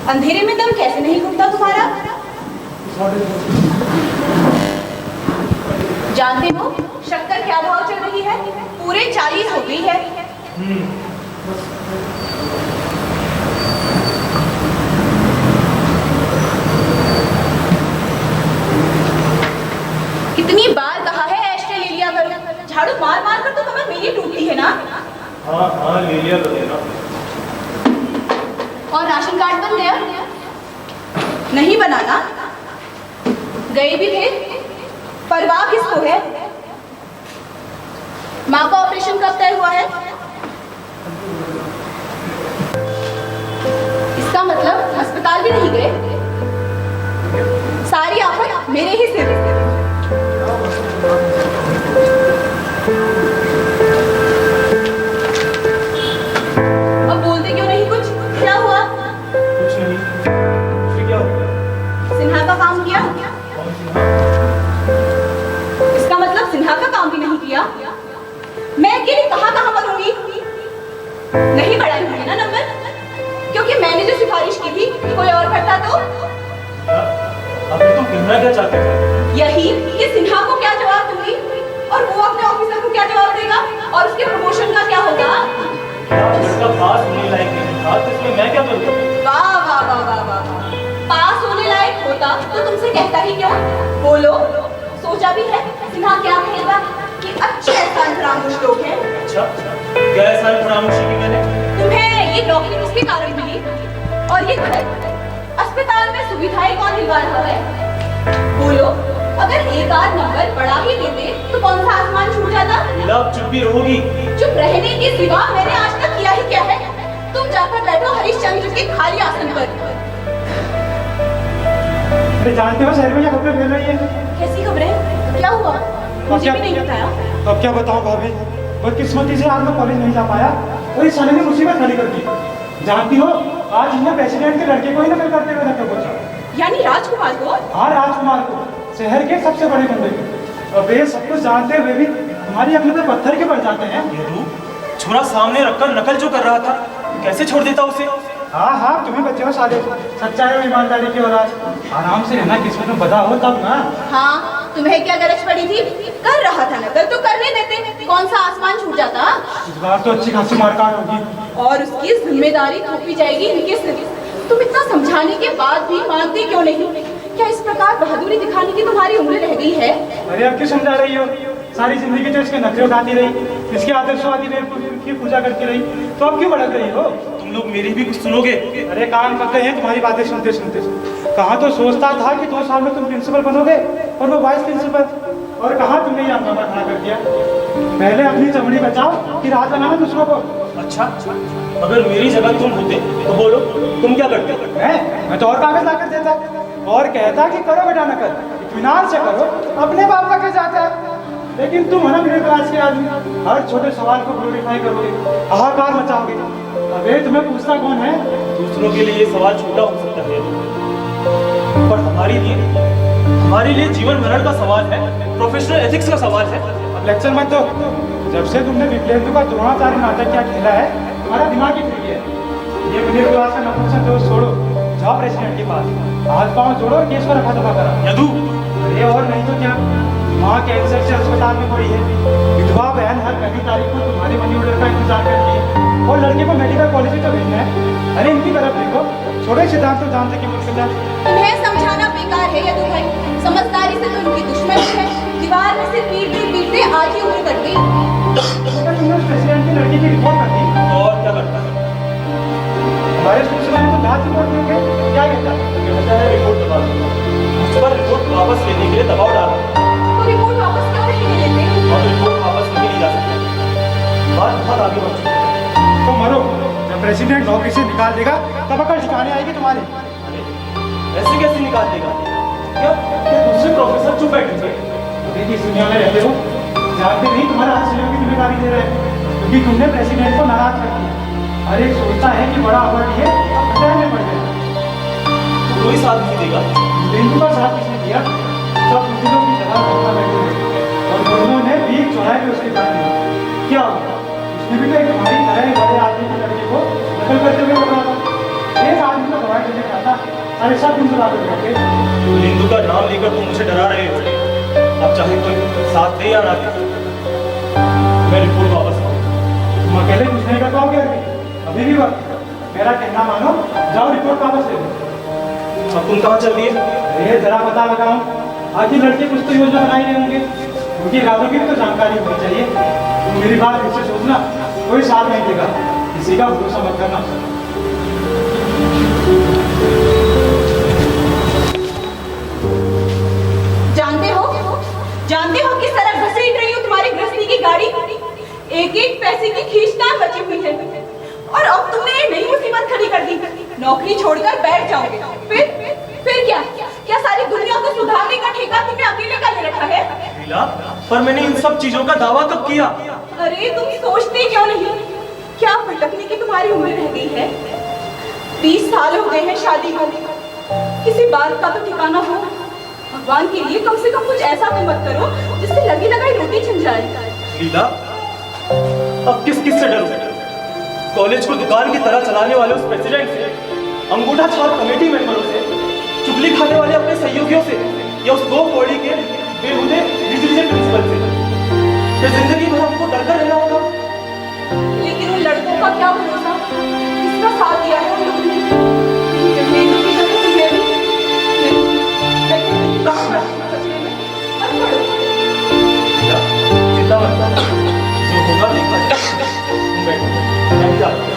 अंधेरे में दम कैसे नहीं घुटता तुम्हारा? जानते हो शक्कर क्या भाव चल रही है? पूरे 40 हो गई है। कितनी बार कहा है एस्ट्रे ले लिया करो, झाड़ू मार मार कर तो कमर मेरी टूटती है ना। हाँ हाँ ले लिया तो लेना। और राशन कार्ड बन गया? नहीं बनाना, गए भी थे, परवाह किसको है? माँ का ऑपरेशन कब तय हुआ है? इसका मतलब अस्पताल भी नहीं गए? सारी आफत मेरे ही सिर। अब बोलते क्यों नहीं कुछ? क्या हुआ? कुछ नहीं। फिर क्या हुआ? सिन्हा का काम किया? कौन सिन्हा? इसका मतलब सिन्हा का काम भी नहीं किया? मैं अकेले कहाँ मरूंगी? नहीं बढ़ाई होंगे ना नंबर? क्योंकि मैंने जो सिफारिश की थी कोई और करता तो? अभी तुम कहना क्या चाहते हो? यही कि सिन्हा को क्या जवाब दूंगी और वो अपने ऑफिसर को क्या जवाब देगा और उसके प्रमोशन का क्या होगा? लड़का पास होने लायक नहीं था तो इसमें मैं क्या करूँ? वाह वाह वाह वाह वाह, पास होने लायक होता तो तुमसे कहता ही क्यों? बोलो, सोचा भी है सिन्हा क्या कहेगा कि अच्छे एहसान फरामोश लोग हैं। अच्छा क्या एहसान फरामोशी की मैंने? तुम्हें ये नौकरी किसके कारण मिली और ये घर अस्पताल में सुविधाएं कौन दिलवा रहा है? बोलो, अगर एक आध नंबर बढ़ा ही देते तो कौन सा आसमान छूट जाता? अब चुप भी रहोगी? चुप रहने के सिवा मैंने आज तक किया ही क्या है? तुम जाकर बैठो हरिश्चंद्र के खाली आसन पर। अरे जानते हो शहर में क्या खबरें फैल रही है? कैसी खबरें? क्या हुआ? मुझे भी नहीं बताया। अब क्या बताऊं भाभी, बदकिस्मती से आज मैं कॉलेज नहीं जा पाया और इस साले ने मुसीबत खड़ी कर दी। जानती हो आज इन्हें प्रेसिडेंट के लड़के को ही नकल करते हुए धक्का पहुंचा। यानी राजकुमार को? हाँ राजकुमार को, शहर के सबसे बड़े बंदे को। अब ये सब कुछ जानते हुए भी हमारी अकल में पत्थर के पड़ जाते हैं। ये तू छोरा सामने रखकर नकल जो कर रहा था कैसे छोड़ देता उसे? हाँ हाँ तुम्हें बच्चे हो साले, सच्चाई और ईमानदारी की औलाद, आराम से रहना, किस्मत में बधा हो तब ना। हाँ तुम्हें क्या गरज पड़ी थी? कर रहा था नकल तो करने देते, कौन सा आसमान छूट जाता? इस बार तो अच्छी खासी मारकाट होगी और उसकी जिम्मेदारी थोपी जाएगी इनके सिर। तुम इतना समझाने के बाद भी मानते क्यों नहीं? क्या इस प्रकार बहादुरी दिखाने की तुम्हारी उम्र रह गई है? अरे अब क्यों समझा रही हो? सारी जिंदगी तो इसके नखरे उठाती रही, इसके आदर्शवादी की पूजा करती रही, तो अब क्यों भड़क रही हो? तुम लोग मेरी भी कुछ सुनोगे? अरे कान पक्के हैं तुम्हारी बातें सुनते सुनते। कहाँ तो सोचता था कि 2 साल में तुम प्रिंसिपल बनोगे और मैं वाइस प्रिंसिपल, और कहाँ तुमने ये हंगामा खड़ा कर दिया। पहले अपनी चमड़ी बचाओ फिर हाथ लगाना दूसरों को। अच्छा अगर मेरी जगह तुम होते तो बोलो तुम क्या करते? मैं तो और कागज लाकर देता और कहता कि करो बेटा नकल, इत्मीनान से करो, अपने बाप का क्या जाता है। लेकिन तुम है ना मिडिल क्लास के आदमी, हर छोटे सवाल को ग्लोरीफाई करोगे, हाहाकार मचाओगे। अबे तुम्हें पूछता कौन है? दूसरों के लिए ये सवाल छोटा हो सकता है पर हमारे लिए जीवन मरण का सवाल है, प्रोफेशनल एथिक्स का सवाल है। अब लेक्चर मत दो। जब से तुमने विप्लेंदु का द्रोणाचार्य नाटक क्या खेला है तुम्हारा दिमाग ही फिर गया है। ये मिडिल क्लास का नपुंसक दोस्त छोड़ो, जाओ प्रेसिडेंट के पास, हाथ पांव जोड़ो और केस को रफा दफा करा। यदु अरे और नहीं तो क्या, माँ कैंसर से अस्पताल में पड़ी है, विधवा बहन हर पहली तारीख को तुम्हारे मनी ऑर्डर का इंतजार करती है और लड़के को मेडिकल कॉलेज तो भेजना है। अरे इनकी तरफ देखो, छोड़ो सिद्धांत तो जानते कि मुल्क का। तुम्हें समझाना बेकार है यदु भाई, समझदारी से तो उनकी दुश्मनी है। दीवार में से पीटते आज ही उम्र कट गई। अगर तुमने उस प्रेसिडेंट की लड़की की रिपोर्ट कर दी और क्या करता है? हमारे प्रिंसिपल ने तो लास्ट रिपोर्ट देंगे, क्या कहता है? कहता है रिपोर्ट दबा दो। मुझ पर रिपोर्ट वापस लेने के लिए दबाव डाला। तो रिपोर्ट वापस क्यों नहीं लेते? और रिपोर्ट वापस नहीं ली जा सकती। बात बहुत आगे बढ़ चुकी है। तो मरो, जब प्रेसिडेंट नौकरी से निकाल देगा तब अकल ठिकाने आएगी तुम्हारी। ऐसे कैसे निकाल देगा? क्या दूसरे प्रोफेसर चुप बैठेंगे? देखिए इस दुनिया में रहते हो, जानते नहीं तुम्हारा हाथ सिलेक्ट की जिम्मेदारी दे रहे हैं क्योंकि तुमने प्रेसिडेंट को नाराज कर दिया। हर एक सोचता है कि बड़ा अवार्ड है अब खतरे में पड़ गया। कोई साथ नहीं देगा। बिंदु का साथ किसने दिया? सब बुजुर्गों की तरह धोखा बैठे थे और दोनों ने बीच चौराहे पे उसके साथ दिया। क्या हुआ? उसने भी तो एक हमारी तरह बड़े आदमी के लड़के को नकल करते हुए पकड़ा था। एक आदमी को दवाई देने का अब चाहे कोई साथ दे या ना दे, मैं रिपोर्ट वापस लूंगा। तुम अकेले कुछ नहीं कर पाओगे अभी भी वक्त है। मेरा कहना मानो, जाओ रिपोर्ट वापस ले लो। अब तुम कहाँ चल रही है? ये जरा पता लगाऊं, आखिर लड़के कुछ तो योजना बनाए रहे होंगे, उनकी इरादों की भी तो जानकारी होनी चाहिए। तुम मेरी बात फिर से सोचना, कोई साथ नहीं देगा, किसी का भरोसा मत करना। जानते हो किस तरह घसीट रही हूँ तुम्हारी गृहस्थी की गाड़ी। एक एक पैसे की खींचतान बची हुई है, और अब तुमने ये नई मुसीबत खड़ी कर दी। नौकरी छोड़कर बैठ जाओगे, फिर क्या क्या सारी दुनिया को सुधारने का ठेका तुमने अकेले का ले रखा है? लीला, पर मैंने इन सब चीजों का दावा कब किया? अरे तुम सोचते क्यों नहीं? क्या भटकने की तुम्हारी उम्र रह गई है? 20 साल हो गए हैं शादी को, किसी बात का तो ठिकाना हो। भगवान के लिए कम से कम कुछ ऐसा भी मत करो जिससे लगी लगाई रोटी छिन जाए। लीला, अब किस किस से डरूं? कॉलेज को दुकान की तरह चलाने वाले उस प्रेसिडेंट से, अंगूठा छाप कमेटी मेंबरों से, चुगली खाने वाले अपने सहयोगियों से, या उस 2 कौड़ी के बेहुदे विजिलेंस प्रिंसिपल से। ये जिंदगी भर हमको डरकर रहना होगा। लेकिन उन लड़कों का क्या भरोसा, किसका साथ दिया है उन लोगों ने? बेंदु की तरह तुम्हें भी चिंता मत करो, जो होगा देखा जाएगा। तुम बैठो, मैं भी जाता हूँ।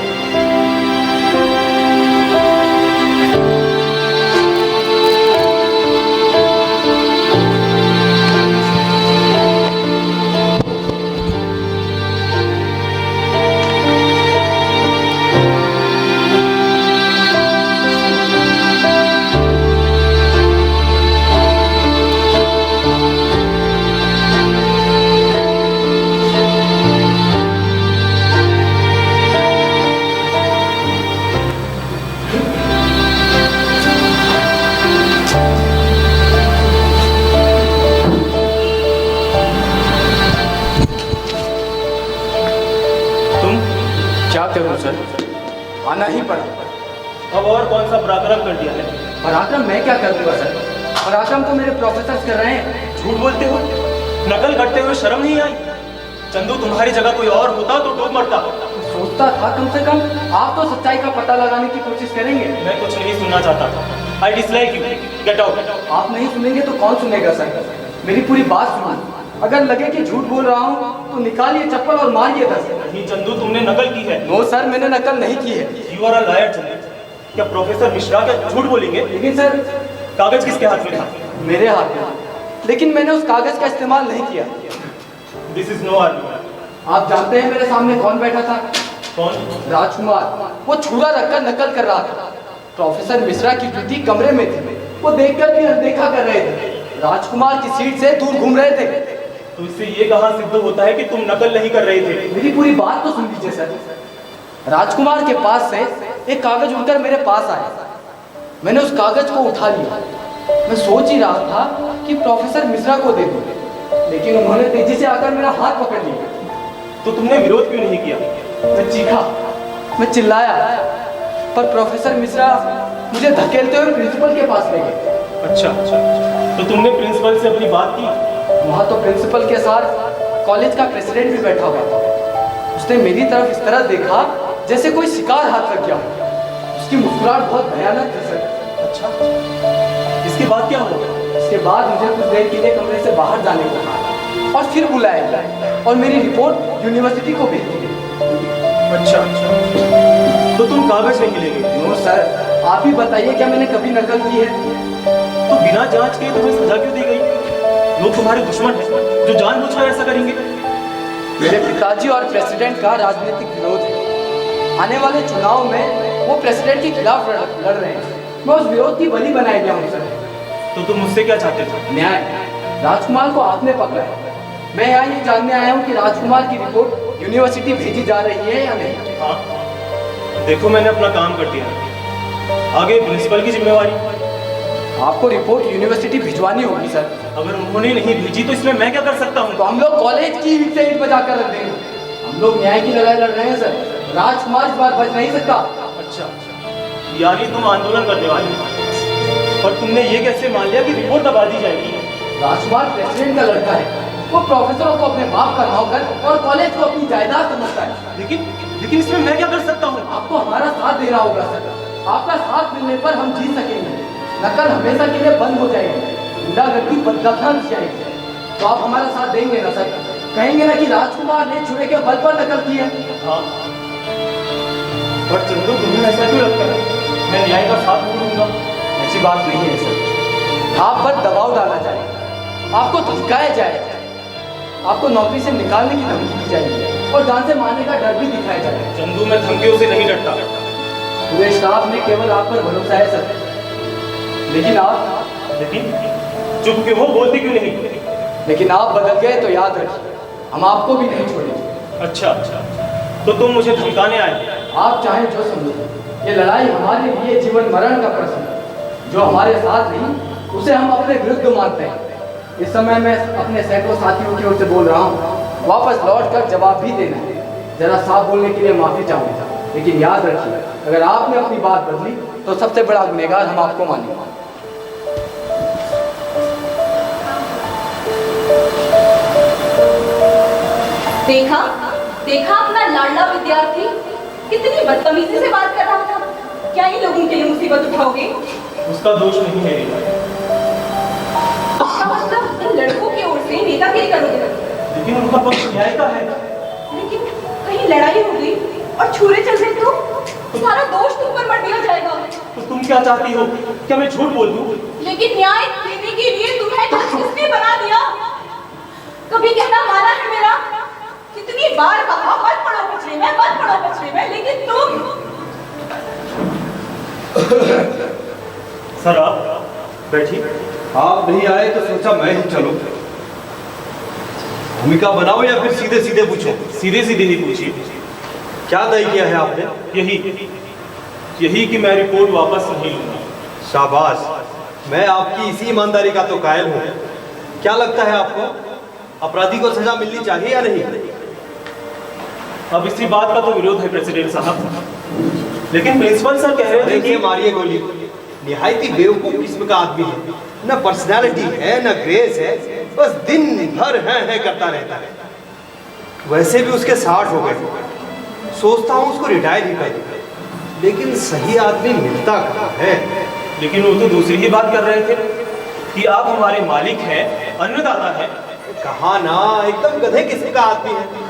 आना ही पड़ा। अब और कौन सा पराक्रम कर दिया है? पराक्रम मैं क्या कर दूंगा सर? पराक्रम तो मेरे प्रोफेसर कर रहे हैं। झूठ बोलते हो, नकल करते हुए शर्म नहीं आई? चंदू, तुम्हारी जगह कोई और होता तो डूब मरता। सोचता था कम से कम आप तो सच्चाई का पता लगाने की कोशिश करेंगे। मैं कुछ नहीं सुनना चाहता। I dislike you, get out. आप नहीं सुनेंगे तो कौन सुनेगा सर? मेरी पूरी बात सुनिए। अगर लगे कि झूठ बोल रहा हूँ तो निकालिए चप्पल और मारिए 10। नहीं चंदू, तुमने नकल की है। नो सर, मैंने नकल नहीं की है। You are a liar Chandu. क्या प्रोफेसर मिश्रा क्या झूठ बोलेंगे? लेकिन सर, कागज किसके हाथ में था? मेरे हाथ में, लेकिन मैंने उस कागज का इस्तेमाल नहीं किया। This is no argument. आप जानते हैं मेरे सामने कौन बैठा था? कौन? राजकुमार। वो छुरा रखकर नकल कर रहा था। प्रोफेसर मिश्रा की बेटी कमरे में थी, वो देखकर भी अनदेखा कर रहे थे। राजकुमार की सीट से दूर घूम रहे थे। तो इससे ये कहां सिद्ध होता है कि तुम नकल नहीं कर रहे थे? मेरी पूरी बात तो सुन लीजिए सर। राजकुमार के पास से एक कागज उड़कर मेरे पास आया। मैंने उस कागज को उठा लिया। मैं सोच ही रहा था कि प्रोफेसर मिश्रा को दे दूं, लेकिन उन्होंने तेजी से आकर मेरा हाथ पकड़ लिया। तो तुमने विरोध क्यों नहीं किया? मैं चीखा, मैं चिल्लाया, पर प्रोफेसर मिश्रा मुझे धकेलते हुए प्रिंसिपल के पास ले गए। अच्छा, तो तुमने प्रिंसिपल से अपनी बात की? वहाँ तो प्रिंसिपल के साथ कॉलेज का प्रेसिडेंट भी बैठा हुआ था। उसने मेरी तरफ इस तरह देखा जैसे कोई शिकार हाथ लग गया। उसकी मुस्कुराहट बहुत भयानक थी सर। अच्छा, इसके बाद क्या हुआ? इसके बाद मुझे कुछ देर के लिए कमरे से बाहर जाने को कहा और फिर बुलाया और मेरी रिपोर्ट यूनिवर्सिटी को भेज दी। अच्छा, तो तुम कागज नहीं ले गए? नो सर, आप ही बताइए, क्या मैंने कभी नकल की है? तो बिना जांच के तुम्हें सजा क्यों दी गई? लोग तुम्हारे दुश्मन हैं जो जानबूझकर ऐसा करेंगे। मेरे पिताजी और प्रेसिडेंट का राजनीतिक विरोध है। आने वाले चुनाव में वो प्रेसिडेंट के खिलाफ लड़ रहे हैं। मैं उस विरोध की बलि बनाया गया हूँ सर। तो तुम मुझसे क्या चाहते थे? न्याय। राजकुमार को आपने पकड़ा है। मैं यहाँ ये जानने आया हूँ कि राजकुमार की रिपोर्ट यूनिवर्सिटी भेजी जा रही है या नहीं। हाँ, देखो मैंने अपना काम कर दिया, आगे प्रिंसिपल की जिम्मेवारी। आपको रिपोर्ट यूनिवर्सिटी भिजवानी होगी सर। अगर उन्होंने नहीं भेजी तो इसमें मैं क्या कर सकता हूँ? तो हम लोग कॉलेज की ईंट से ईंट बजा कर रख देंगे। हम लोग न्याय की लड़ाई लड़ रहे हैं सर। राजकुमार इस बार बच नहीं सकता। अच्छा, यानी तुम आंदोलन करने वाले हो। पर तुमने ये कैसे मान लिया कि रिपोर्ट दबा दी जाएगी? राजकुमार प्रेसिडेंट का लड़का है। वो प्रोफेसरों को अपने बाप का नौकर और कॉलेज को अपनी जायदाद समझता है। लेकिन इसमें मैं क्या कर सकता हूँ? आपको हमारा साथ देना होगा सर। आपका साथ मिलने पर हम जीत सकेंगे। नकल हमेशा के लिए बंद हो जाएगी, गुंडागर्दी बददखल जाएगी। तो आप हमारा साथ देंगे ना सर? कहेंगे ना कि राजकुमार ने चूहे के बल पर नकल की है? हाँ, पर चंदू तुम्हें ऐसा क्यों लगता है मैं न्याय का साथ दूंगा? ऐसी बात नहीं है सर। आप पर दबाव डाला जाए, आपको धमकाया जाए, आपको नौकरी से निकालने की धमकी दी जाएगी और जान से मारने का डर भी दिखाया जाएगा। चंदू, मैं धमकियों से नहीं डरता। पूरे स्टाफ में केवल आप पर भरोसा है सर। लेकिन चुप क्यों हो? बोलते क्यों नहीं? लेकिन आप बदल गए तो याद रखिए, हम आपको भी नहीं छोड़ेंगे। अच्छा, तो तुम मुझे धमकाने आए? आप चाहे जो समझो, ये लड़ाई हमारे लिए जीवन मरण का प्रश्न है। जो हमारे साथ नहीं उसे हम अपने विरुद्ध मानते हैं। इस समय मैं अपने सैकड़ों साथियों की ओर से बोल रहा हूँ, वापस लौट कर जवाब भी देना है। जरा साफ बोलने के लिए माफी चाहूँगा, लेकिन याद रखिए, अगर आपने अपनी बात बदली तो सबसे बड़ा गुनहगार हम आपको मानेंगे। देखा अपना लाडला विद्यार्थी कितनी बदतमीजी से बात कर रहा था। क्या इन लोगों के लिए मुसीबत उठाओगे? उसका दोष नहीं है रीना। मतलब इन लड़कों की ओर से नेतागिरी करोगे? लेकिन उनका पक्ष न्याय का है। लेकिन कहीं लड़ाई हो गई और छुरे चल गए तो सारा दोष तुम पर मत दिया जाएगा। तो तुम क्या चाहती हो? क्या मैं झूठ बोल दूं? लेकिन न्याय देने के लिए तुम्हें जज किसने बना दिया? कभी कहना माना है मेरा? कितनी बार कहा मत पड़ो कचरे में, मत पड़ो कचरे में, लेकिन तुम। सर आप बैठिए। आप नहीं आए तो सोचा मैं ही चलूं। भूमिका बनाओ या फिर सीधे सीधे पूछो? सीधे सीधे ही पूछिए। क्या तय किया है आपने? यही कि मैं रिपोर्ट वापस नहीं लूंगा। शाबाश, मैं आपकी इसी ईमानदारी का तो कायल हूँ। क्या लगता है आपको, अपराधी को सजा मिलनी चाहिए या नहीं? अब इसी बात का तो विरोध है प्रेसिडेंट साहब, लेकिन प्रिंसिपल सर कह रहे थे कि मारिए गोली। निहायती बेवकूफ किस्म का आदमी है, न पर्सनालिटी है न ग्रेस है, बस दिन भर है करता रहता है। वैसे भी उसके 60 हो गए, सोचता हूँ उसको रिटायर ही कर दूं। लेकिन सही आदमी मिलता कहाँ है? लेकिन वो तो दूसरी ही बात कर रहे थे कि आप हमारे मालिक हैं, अन्नदाता हैं। कहा ना, एकदम गधे किस्म का आदमी है।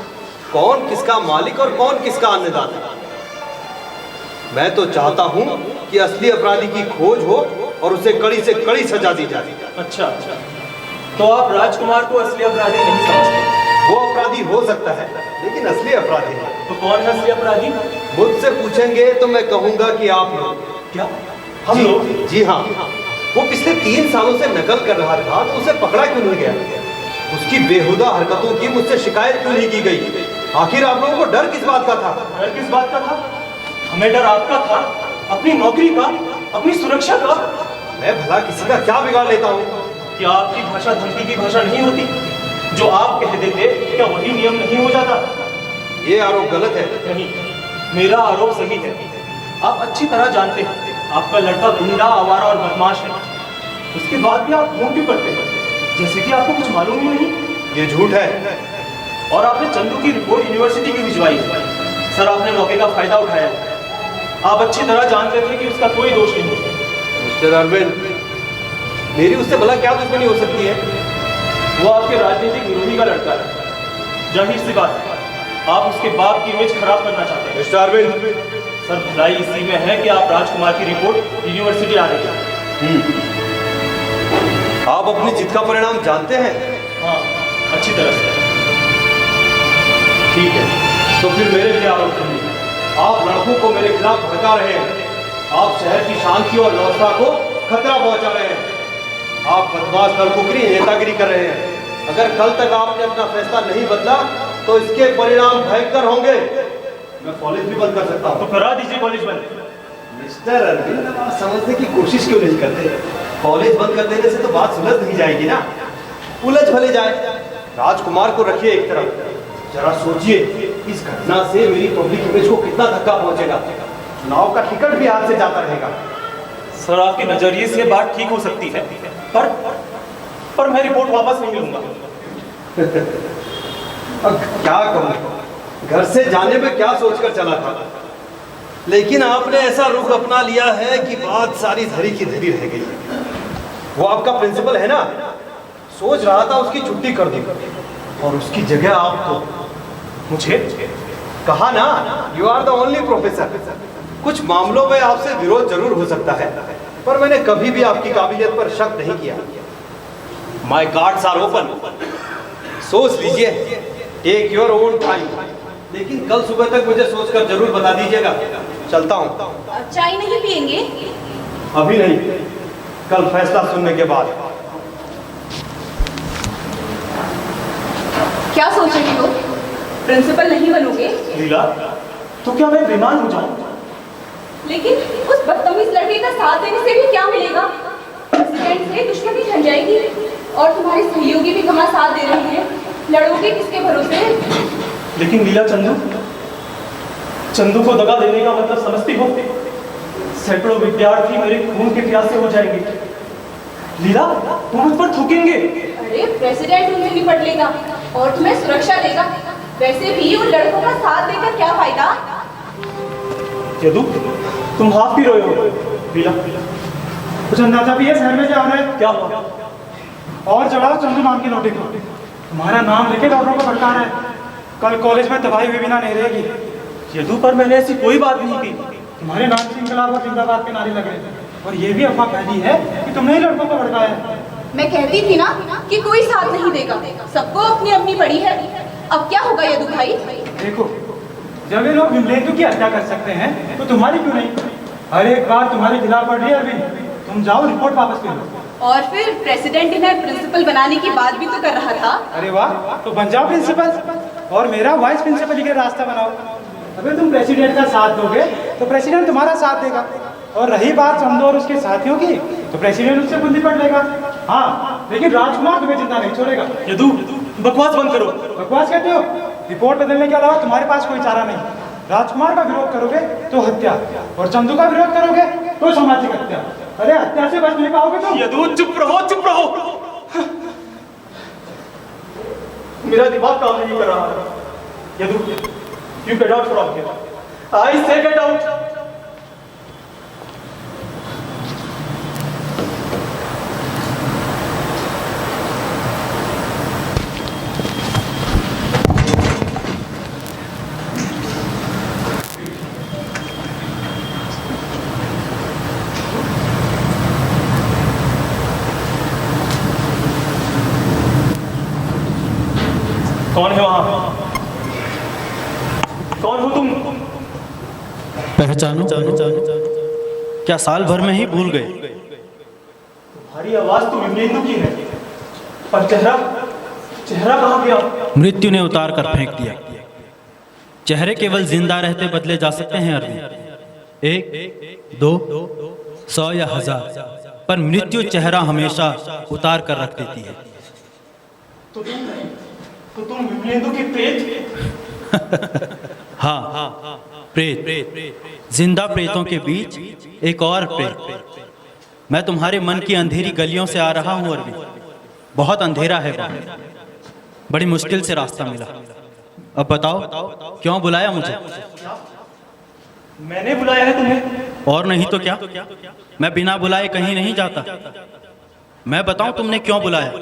कौन किसका मालिक और कौन किसका अन्नदाता? मैं तो चाहता हूँ कि असली अपराधी की खोज हो और उसे कड़ी से कड़ी सजा दी जाए। अच्छा, तो आप राजकुमार को असली अपराधी नहीं समझते? वो अपराधी हो सकता है, लेकिन असली अपराधी नहीं। तो कौन है असली अपराधी? मुझसे पूछेंगे तो मैं कहूंगा कि आप लोग। क्या हम लोग? जी हाँ। वो पिछले 3 सालों से नकल कर रहा था, तो उसे पकड़ा क्यों नहीं गया? उसकी बेहुदा हरकतों की मुझसे शिकायत क्यों नहीं की गई? आखिर आप लोगों को डर किस बात का था? डर किस बात का था? हमें डर आपका था, अपनी नौकरी का, अपनी सुरक्षा का। मैं भला किसी का क्या बिगाड़ लेता हूँ? क्या आपकी भाषा धमकी की भाषा नहीं होती? जो आप कह देते क्या वही नियम नहीं हो जाता? ये आरोप गलत है। नहीं, मेरा आरोप सही है। आप अच्छी तरह जानते हैं आपका लड़का गुंडा, आवारा और बदमाश है। उसके बाद भी आप घूम क्यों करते हैं जैसे कि आपको कुछ मालूम ही नहीं? ये झूठ है। और आपने चंदू की रिपोर्ट यूनिवर्सिटी की भिजवाई। सर, आपने मौके का फायदा उठाया। आप अच्छी तरह जानते थे कि उसका कोई दोष नहीं है। मिस्टर अरविंद, मेरी उससे भला क्या दुश्मनी हो सकती है? वो आपके राजनीतिक विरोधी का लड़का है। जाहिर सी बात है आप उसके बाप की इमेज खराब करना चाहते हैं। मिस्टर अरविंद, सर, भलाई इसी में है कि आप राजकुमार की रिपोर्ट यूनिवर्सिटी आ रही है। आप अपनी जिद का परिणाम जानते हैं? हाँ, अच्छी तरह से। ठीक है, तो फिर मेरे भी आरोप सुनिए। आप लड़कों को मेरे खिलाफ भड़का रहे हैं। आप शहर की शांति और व्यवस्था को खतरा पहुंचा रहे हैं। आप बदमाश लड़कों की नेतागिरी कर रहे हैं। अगर कल तक आपने अपना फैसला नहीं बदला तो इसके परिणाम भयंकर होंगे। मैं कॉलेज भी बंद कर सकता हूँ। तो करा दीजिए कॉलेज बंद। मिस्टर अरविंद, आप समझने की कोशिश क्यों नहीं करते? कॉलेज बंद कर देने से तो बात सुलझ नहीं जाएगी ना, उलझ भले जाए। राजकुमार को रखिए एक तरफ। जरा सोचिए, इस घटना से मेरी पब्लिक इमेज को कितना धक्का पहुंचेगा। चुनाव का टिकट भी हाथ से जाता रहेगा। सर, आपके नजरिए से बात ठीक हो सकती है, पर पर मैं रिपोर्ट वापस नहीं लूंगा। अब क्या कहूँ, घर से जाने में क्या सोचकर चला था, लेकिन आपने ऐसा रुख अपना लिया है कि बात सारी धरी की धरी रह गई। वो आपका प्रिंसिपल है ना, सोच रहा था उसकी छुट्टी कर दी और उसकी जगह आपको। मुझे कहा ना, you are the only professor. कुछ मामलों में आपसे विरोध जरूर हो सकता है, पर मैंने कभी भी आपकी काबिलियत पर शक नहीं किया। माई कार्ड्स आर ओपन, सोच लीजिए, टेक योर ओन टाइम। लेकिन कल सुबह तक मुझे सोचकर जरूर बता दीजिएगा। चलता हूँ। चाय नहीं पियेंगे? अभी नहीं, कल फैसला सुनने के बाद। क्या सोच रही हो? प्रिंसिपल नहीं बनोगे? लीला, तो क्या मैं बेईमान हो जाऊं? लेकिन उस बदतमीज लड़के का साथ देने से भी क्या मिलेगा? प्रेसिडेंट से दुश्मनी छन जाएगी और तुम्हारे सहयोगी भी कहाँ साथ दे रहे हैं। लड़ोगे किसके भरोसे? लेकिन लीला, चंदू को दगा देने का मतलब समझती हो? सैकड़ों विद्यार्थी मेरे खून के प्यासे हो जाएंगे। लीला, तुम मुझ पर थूकेंगे। अरे प्रेसिडेंट उन्हें निपट लेगा और तुम्हें सुरक्षा देगा। वैसे भी उन लड़कों का साथ देकर क्या फायदा? यदु, तुम हाथ पी रहे हो। लीला, कुछ अंदाजा भी है शहर में क्या हो रहा है? क्या हुआ? और चढ़ाओ चंदू नाम की लौटे को। तुम्हारा नाम लेके डॉक्टरों को भड़का रहा है। कल कॉलेज में तबाही हुई बिना नहीं रहेगी। यदु, पर मैंने ऐसी कोई बात नहीं की। तुम्हारे नाम से इंकलाब और जिंदाबाद के नारे लग रहे हैं और ये भी अफवाह फैली है कि तुमने ही लड़कों को भड़काया है। मैं कहती थी ना कि कोई साथ नहीं देगा, सबको अपनी अपनी पड़ी है। अब क्या होगा यदु भाई? देखो, जब ये लोग विमलेंदु की हत्या कर सकते हैं तो तुम्हारी क्यों नहीं? हर एक बार तुम्हारे खिलाफ बढ़ रही है अरविंद। तुम जाओ, रिपोर्ट वापस ले लो। और फिर प्रेसिडेंट इन्हें प्रिंसिपल बनाने की बात भी तो कर रहा था। अरे वाह, तो बन जाओ प्रिंसिपल और मेरा वाइस प्रिंसिपल के रास्ता बनाओ। अगर तुम प्रेसिडेंट का साथ दोगे तो प्रेसिडेंट तुम्हारा साथ देगा, और रही बात चंदू और उसके साथियों की, तो प्रेसिडेंट उससे बुद्धि पड़ लेगा। हाँ, लेकिन राजकुमार तुम्हें जिंदा नहीं छोड़ेगा। यदु, बकवास बंद करो। बकवास कहते हो? रिपोर्ट बदलने के अलावा तुम्हारे पास कोई चारा नहीं। राजकुमार का विरोध करोगे तो हत्या, और चंदू का विरोध करोगे तो सामाजिक हत्या। अरे हत्या से बच नहीं पाओगे तुम। यदु, चुप रहो, चुप रहो। मेरा दिमाग काम नहीं कर रहा है। Yadu, you get out from here. I say get out. कौन है वहां? कौन हो तुम? पहचानो? क्या साल भर में ही भूल गए? तुम्हारी आवाज तो विमलेंदु की है, पर चेहरा कहाँ गया? मृत्यु ने उतार कर फेंक दिया। चेहरे केवल जिंदा रहते बदले जा सकते हैं अरविंद। 1, 2, 100 या 1000, पर मृत्यु चेहरा हमेशा उतार कर रख देती है। तो तुम विमलेंदु की प्रेत? हाँ, प्रेत। जिंदा प्रेतों के बीच एक और प्रेत। मैं तुम्हारे मन की अंधेरी गलियों से आ रहा हूँ अरविंद। बहुत अंधेरा है वहाँ, बड़ी मुश्किल से रास्ता मिला। अब बताओ, क्यों बुलाया मुझे? मैंने बुलाया है तुम्हें? और नहीं तो क्या, मैं बिना बुलाए कहीं नहीं जाता। मैं बताऊं तुमने क्यों बुलाया?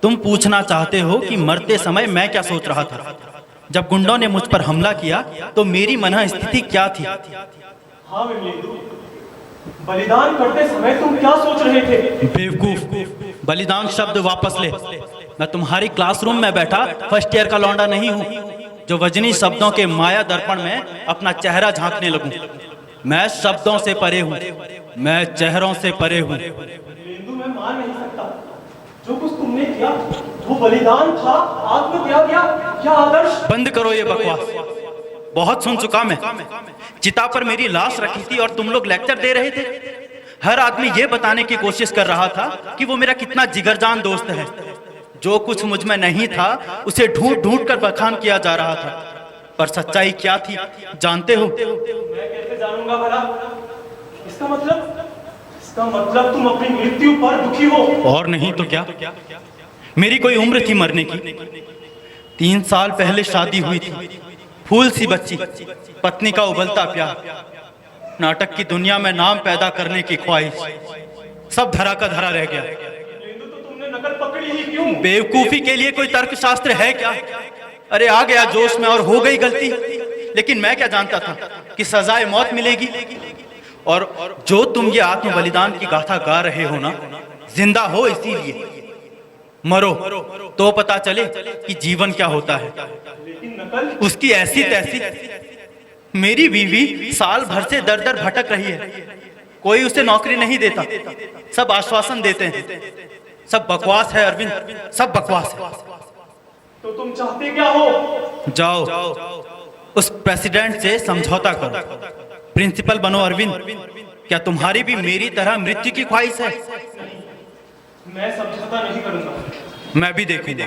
तुम पूछना चाहते हो कि मरते समय मैं क्या सोच रहा था। जब गुंडों ने मुझ पर हमला किया तो मेरी मनः स्थिति क्या थी? हाँ विमलेंदु, बलिदान करते समय तुम क्या सोच रहे थे? बेवकूफ, बलिदान शब्द वापस ले। मैं तुम्हारी क्लासरूम में बैठा फर्स्ट ईयर का लौंडा नहीं हूँ जो वजनी शब्दों के माया दर्पण में अपना चेहरा झांकने लगूं। मैं शब्दों से परे हूँ, मैं चेहरों से परे हूँ। विमलेंदु, मैं मान नहीं सकता। जो कुछ तुमने किया वो बलिदान था, आत्मत्याग या आदर्श? बंद करो ये बकवास, बहुत सुन चुका मैं। चिता पर मेरी लाश रखी थी और तुम लोग लेक्चर दे रहे थे। हर आदमी ये बताने की कोशिश कर रहा था कि वो मेरा कितना जिगरजान दोस्त है। जो कुछ मुझ में नहीं था उसे ढूंढ ढूंढ कर बखान किया जा रहा था, पर सच्चाई क्या थी जानते हो? मैं कैसे जानूंगा भला? इसका मतलब इसका मतलब तुम अपनी मृत्यु पर दुखी हो। और नहीं तो क्या, मेरी कोई उम्र थी मरने की। 3 साल पहले शादी हुई थी, फूल सी बच्ची, पत्नी का उबलता प्यार, नाटक की दुनिया में नाम पैदा करने की ख्वाहिश, सब धरा का धरा रह गया। इंदु, तो तुमने नकल पकड़ी ही क्यों? बेवकूफी के लिए कोई तर्कशास्त्र है क्या? अरे आ गया जोश में और हो गई गलती। लेकिन मैं क्या जानता था कि सजाए मौत मिलेगी। और जो तुम ये आत्म बलिदान की गाथा गा रहे हो ना, जिंदा हो इसीलिए, मरो तो पता चले कि जीवन क्या होता है। लेकिन नकल उसकी ऐसी तैसी। मेरी बीवी साल भर से दर दर भटक रही है, कोई उसे नौकरी नहीं देता, सब आश्वासन देते हैं। सब बकवास है अरविंद, सब बकवास है। तो तुम चाहते क्या हो? जाओ उस प्रेसिडेंट से समझौता करो, प्रिंसिपल बनो। अरविंद, क्या तुम्हारी भी मेरी तरह मृत्यु की ख्वाहिश है? मैं समझौता नहीं करूंगा। मैं भी देखूंगा।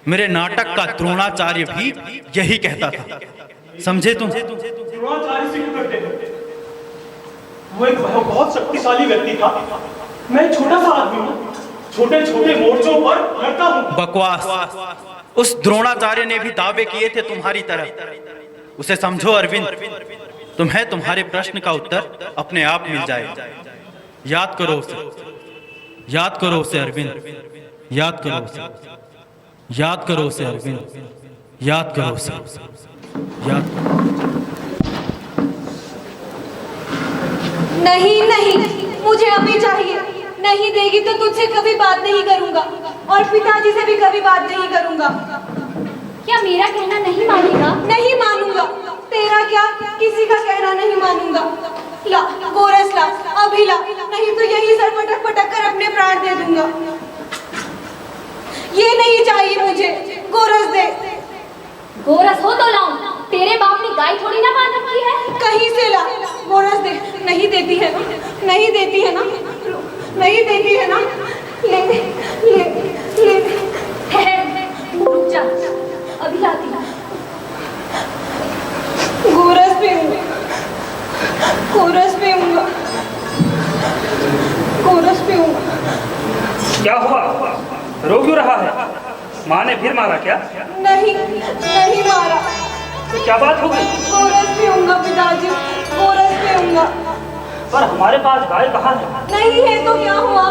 मेरे नाटक का द्रोणाचार्य भी यही कहता था, समझे तुम? द्रोणाचार्य से क्यों करते हो? वो एक बहुत शक्तिशाली व्यक्ति था, मैं एक छोटा सा आदमी हूँ, छोटे छोटे मोर्चों पर लड़ता हूँ। बकवास। उस द्रोणाचार्य ने भी दावे किए थे तुम्हारी तरह। उसे समझो अरविंद, तुम्हें तुम्हारे प्रश्न का उत्तर अपने आप मिल जाएगा। याद करो उसे, याद करो उसे अरविंद, याद करो उसे, याद करो उसे अरविंद, याद करो उसे, याद। नहीं नहीं, मुझे अभी चाहिए। नहीं देगी तो तुझसे कभी बात नहीं करूंगा और पिताजी से भी कभी बात नहीं करूंगा। क्या मेरा कहना नहीं मानेगा? नहीं मानूंगा। तेरा क्या, किसी का कहना नहीं मानूंगा। ला गोरस ला, अभी ला, नहीं तो यही सर पटक पटक कर अपने प्राण दे दूंगा। ये नहीं चाहिए मुझे, गोरस दे। गोरस हो तो लाऊं, तेरे बाप ने गाय थोड़ी ना बांध रखी है। कहीं से ला, गोरस दे। नहीं देती है ना, नहीं देती है ना, नहीं देती है ना, ले ले ले। रुक जा, अभी लाती हूँ। गोरस पीऊंगा, गोरस पीऊंगा, गोरस पीऊंगा। क्या हुआ, रो क्यों रहा है? माँ ने फिर मारा क्या? नहीं नहीं मारा। तो क्या बात हो गई? गोरस पीऊंगा पिताजी, गोरस पीऊंगा। पर हमारे पास गाय कहाँ है? नहीं है तो क्या हुआ,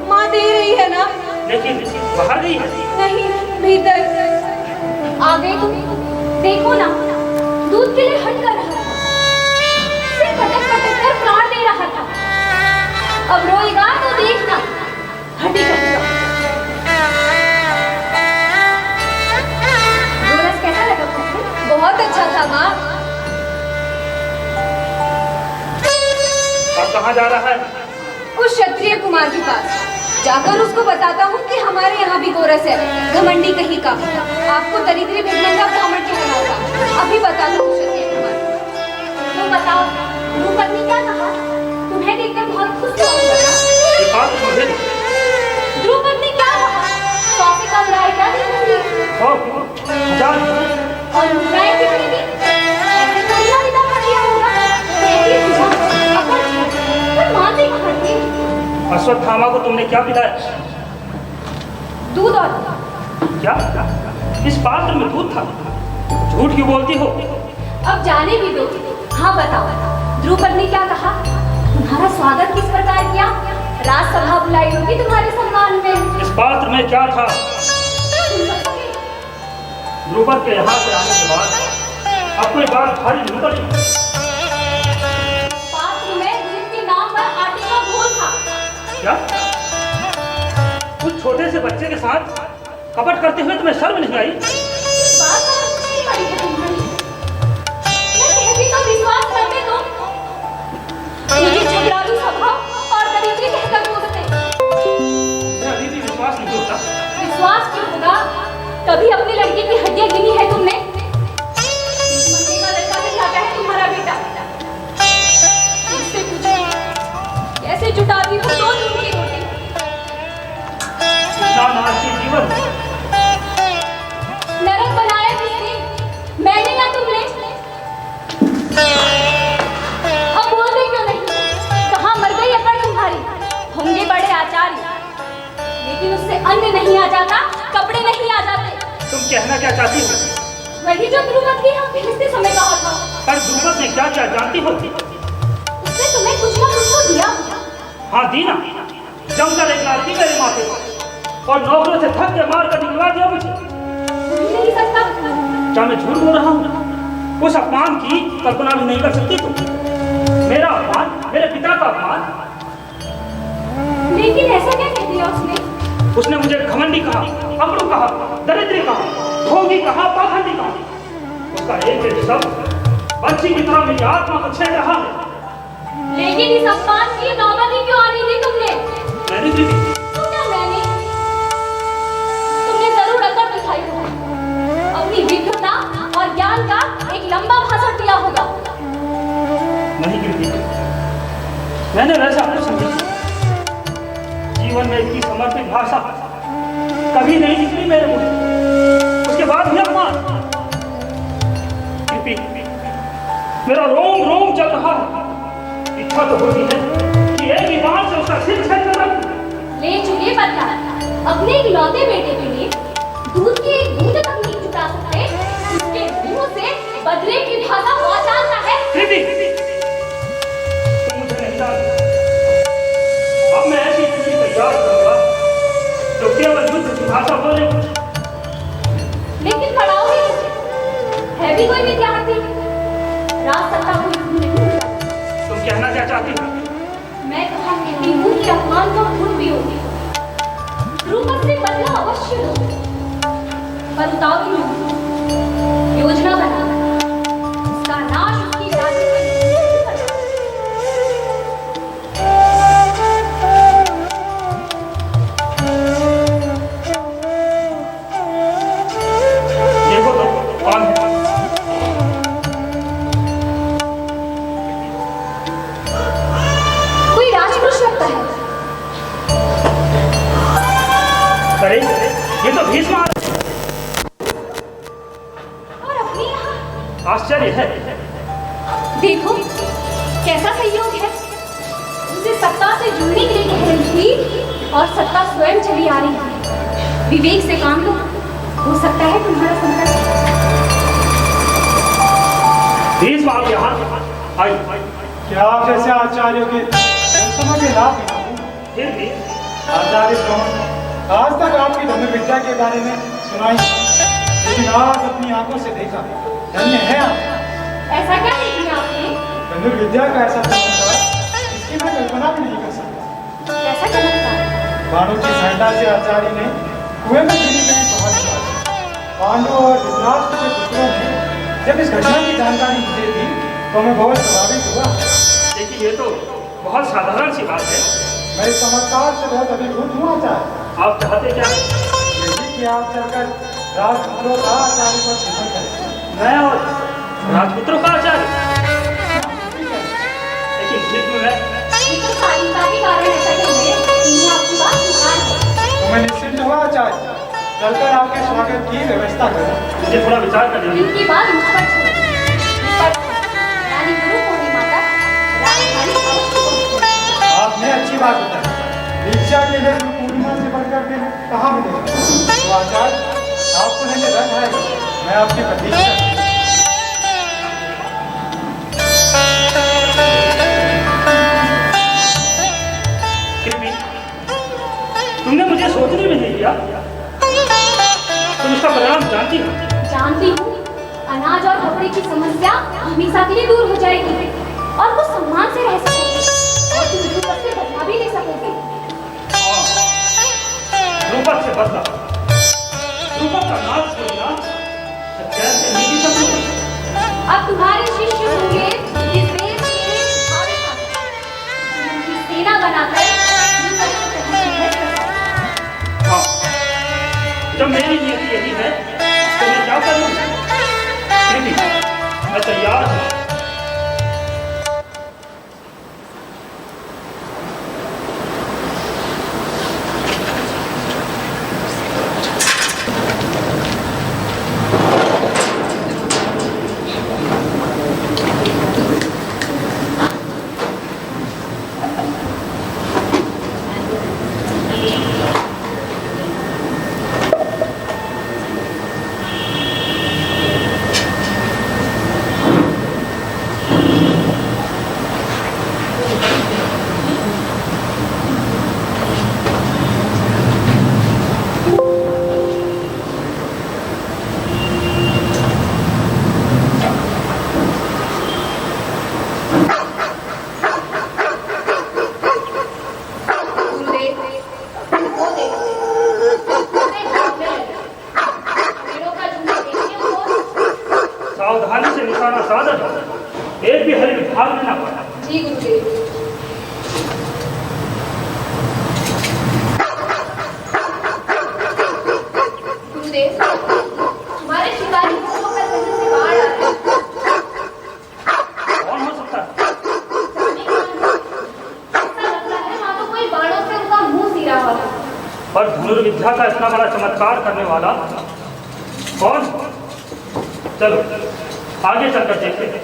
माँ दे रही है ना। लेकिन बाहर गई है। नहीं, भीतर। आ गई तुम, देखो ना, दूध के लिए हट कर रहा था, सिर्फ पटक पटक कर प्राण दे रहा था। अब रोएगा तो देखना, हटी करेगा। गोरस कैसा लगा तुमको? बहुत अच्छा था माँ। अब कहाँ जा रहा है? उस क्षत्रिय कुमार के पास जाकर उसको बताता हूँ कि हमारे यहाँ भी गोरस है, घमंडी कहीं का। आपको दरिद्री भिखमंगा ब्राह्मण कहना होगा। अभी बता दो क्षत्रिय कुमार। तो बताओ, द्रौपदी क्या कहा? तुम्हें देखकर बहुत खुश हुआ होगा ना? ये बात मुझे नहीं। द्रौपदी क्या कहा? 100 से कम राय क्या दी होंगी? 1000 और मुद्राएं कितनी दी? ऐसे थोड़ी ना विदा कर दिया होगा। देखिए पूछा, अकड़ थी, पर मानती कहाँ थी? अश्वत्थामा को तुमने क्या पिलाया? दूध। और क्या इस पात्र में दूध था? झूठ क्यों बोलती हो? अब जाने भी दो। हाँ बताओ, द्रौपदी ने क्या कहा? तुम्हारा स्वागत किस प्रकार किया? राजसभा बुलाई होगी तुम्हारे सम्मान में। इस पात्र में क्या था? द्रुपद के यहाँ से आने के बाद अब कोई बात खाली नहीं पड़ी। पात्र में जिसके नाम पर आटे का घोल था। क्या उस छोटे से बच्चे के साथ कपट करते हुए तुम्हें शर्म नहीं आई? इस बात पर नहीं पड़ी है तुम्हारी। मैं कहती तो विश्वास करते तो। मुझे चुगलालू स्वभाव और दरिद्री कहकर बोलते। मुझे अभी भी विश्वास नहीं होता। विश्वास क्यों होगा? कभी अपनी लड़की की हड्डियां गिनी है तुमने? इस महीने का लड़का कहलाता है तुम्हारा बेटा। इससे पूछो, कैसे जुटाती हो 2 दिन की रोटी? नानार्थी जीवन नरक बनाया किसने? मैंने या तुमने? अब बोलते क्यों नहीं? कहाँ मर गई अकड़ तुम्हारी? सोने नहीं आ जाता, कपड़े नहीं आ जाते। तुम कहना क्या चाहती हो? वही जो ध्रुवत की हम भेजते समय कहा था। पर ध्रुवत ने क्या क्या जानती हो? उसने तुम्हें कुछ ना कुछ तो दिया होगा। हाँ दी ना, जमकर एक लाठी मेरे माथे पर और नौकरों से थक के मार कर निकलवा दिया मुझे। भूल नहीं सकता। क्या मैं झूठ बोल रहा हूँ? उस अपमान की कल्पना भी नहीं कर सकती तुम। मेरा अपमान, मेरे पिता का अपमान। लेकिन ऐसा क्या कह दिया उसने? उसने मुझे घमंडी कहा, अकड़ू कहा, दरिद्री कहा, ढोंगी कहा, पाखंडी कहा। उसका एक एक शब्द बच्ची की तरह मेरी आत्मा को छेड़ रहा है। लेकिन इस अपमान की नौबत ही क्यों आनी थी तुमने? मैंने दी थी। तुमने जरूर अकड़ दिखाई होगी। अपनी विद्वता और ज्ञान का एक लंबा भाषण दिया होगा। नहीं गिरती, मैंने वैसा कुछ नहीं किया। जीवन में इतनी समर्पित भाषा कभी नहीं निकली मेरे मुंह से। उसके बाद भी अपमान। कृपी, मेरा रोम रोम जल रहा है। इच्छा तो होती है कि एक ही बार से उसका सिर छेद कर दूं। ले चुके बदला, अपने इकलौते बेटे के लिए दूध की एक बूंद तक नहीं जुटा सकते, उसके मुंह से बदले की भाषा हुआ जानता है। कृपी, तुम मुझे नहीं जानते। अब मैं ऐसी स्थिति को याद करूंगा जो केवल युद्ध की भाषा बोले। लेकिन पढ़ाओगे है भी कोई विद्यार्थी, राज सत्ता को नहीं मिला। तुम कहना क्या चाहती हो? मैं कहा कहती हूँ कि अपमान को भूल भी होगी। ध्रुवत से बदला अवश्य लो, पर उतावली नहीं। योजना बना, उसका नाश उसकी जाति में करना। देखो तो कौन है? कोई राजपुरुष लगता है। अरे ये तो भीष्म आ रहे हैं। और अपने यहाँ आश्चर्य है। देखो कैसा संयोग है। उसे सत्ता से जुड़ने के लिए कह रही थी और सत्ता स्वयं चली आ रही थी। विवेक से काम लो, हो सकता है तुम्हारा संकट। भीष्म आप यहाँ आई। क्या आप जैसे आचार्यों के दर्शनों के लाभ भी ना हो? फिर भी आचार्य द्रोण, आज तक आपकी धनुर्विद्या के बारे में सुना ही, लेकिन आज अपनी आंखों से देखा। धन्य है आप। ऐसा क्या नहीं किया आपने? धनुर्विद्या का ऐसा चमत्कार इसकी मैं कल्पना भी नहीं कर सकता। कैसा चमत्कार? बाणों की सहायता से आचार्य ने कुएं में गिरी गई पहुंच दिया। पांडु और धृतराष्ट्र के पुत्रों ने जब इस घटना की जानकारी मुझे दी तो मैं बहुत प्रभावित हुआ। देखिए ये तो बहुत साधारण सी बात है। मैं इस चमत्कार से बहुत अभिभूत हूँ आचार्य। आप चाहते क्या? यही कि आप चलकर राजपुत्रों का आचार्य पर चिंतन करें। मैं और राजपुत्रों का आचार्य? लेकिन भीष्म में ये तो शालीनता के कारण ऐसा कह रहे हैं। इन्हें आपकी बात सुनाई है। तो मैं निश्चिंत हुआ आचार्य, चलकर आपके स्वागत की व्यवस्था करूँ। मुझे थोड़ा विचार करने दीजिए। इनकी बात मुझ पर छोड़िए। इस पर रानी गुरु पूर्णिमा तक राजधानी अवश्य पहुंचेगी। आपने अच्छी बात बताई। दीक्षा के लिए गुरु पूर्णिमा से बढ़कर के कहाँ मिलेगा? तो आचार्य आपको लेने रथ आएगा, मैं आपकी प्रतीक्षा करूँ। कृपी, तुमने मुझे सोचने भी नहीं दिया। तुम इसका परिणाम जानती हो? जानती हूँ, अनाज और कपड़े की समस्या हमेशा के लिए दूर हो जाएगी और वो सम्मान से रह सकोगे और तुम ध्रुवत से बदला भी ले सकोगे। ध्रुवत से बदला? ध्रुवत का नाश करना कैसे नीति संगत? अब तुम्हारे शिष्य होंगे इस देश के भावी शासक, उनकी सेना बनाकर ध्रुवत को प्रदर्शित कर सकते। हाँ, जब मेरी नीति यही है तो मैं क्या करूँ? कृपी, मैं तैयार हूँ। निशाना साधन एक भी हरि भाग में ना पड़ा। जी गुरुदेव। गुरुदेव, हमारे शिकारी को पर कहीं से बाढ़ आ रही है। कौन हो सकता है? ऐसा लगता है मानो कोई बाणों से उनका मुंह सीरा हुआ है। पर धनुर्विद्या का इतना बड़ा चमत्कार करने वाला कौन? चलो आगे चलकर देखते हैं।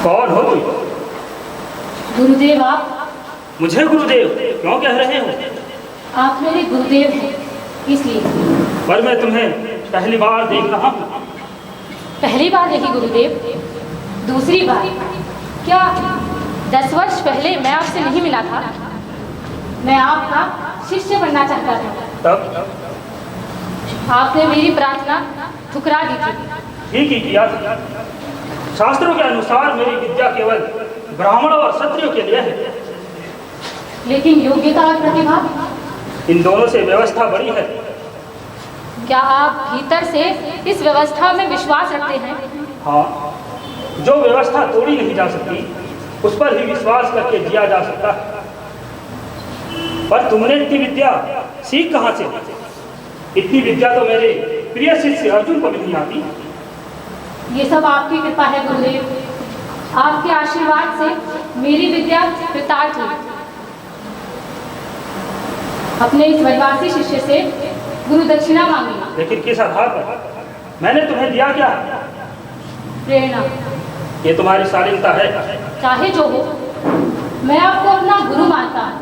कौन हो तुम? गुरुदेव, आप मुझे गुरुदेव क्यों कह रहे हो? आप मेरे गुरुदेव हैं, इसलिए। पर मैं तुम्हें पहली बार देख रहा हूँ। पहली बार देखी गुरुदेव? दूसरी बार? क्या 10 वर्ष पहले मैं आपसे नहीं मिला था? मैं आपका शिष्य बनना चाहता था। तब आपने मेरी प्रार्थना ठुकरा दी थी। ठीक ही किया था। शास्त्रों के अनुसार मेरी विद्या केवल ब्राह्मण और क्षत्रियों के लिए है। लेकिन योग्यता और प्रतिभा? इन दोनों से व्यवस्था बड़ी है। क्या आप भीतर से इस व्यवस्था में विश्वास रखते हैं? हाँ, जो व्यवस्था तोड़ी नहीं जा सकती उस पर ही विश्वास करके जिया जा सकता है। पर तुमने इतनी विद्या सीख कहाँ से? इतनी विद्या तो मेरे प्रिय शिष्य अर्जुन को नहीं आती। ये सब आपकी कृपा है गुरुदेव। आपके आशीर्वाद से मेरी विद्या कृतार्थ हुई। अपने इस वनवासी शिष्य से गुरु दक्षिणा मांगी। लेकिन किस आधार पर? मैंने तुम्हें दिया क्या? प्रेरणा। ये तुम्हारी शालीनता है। चाहे जो हो, मैं आपको अपना गुरु मानता हूँ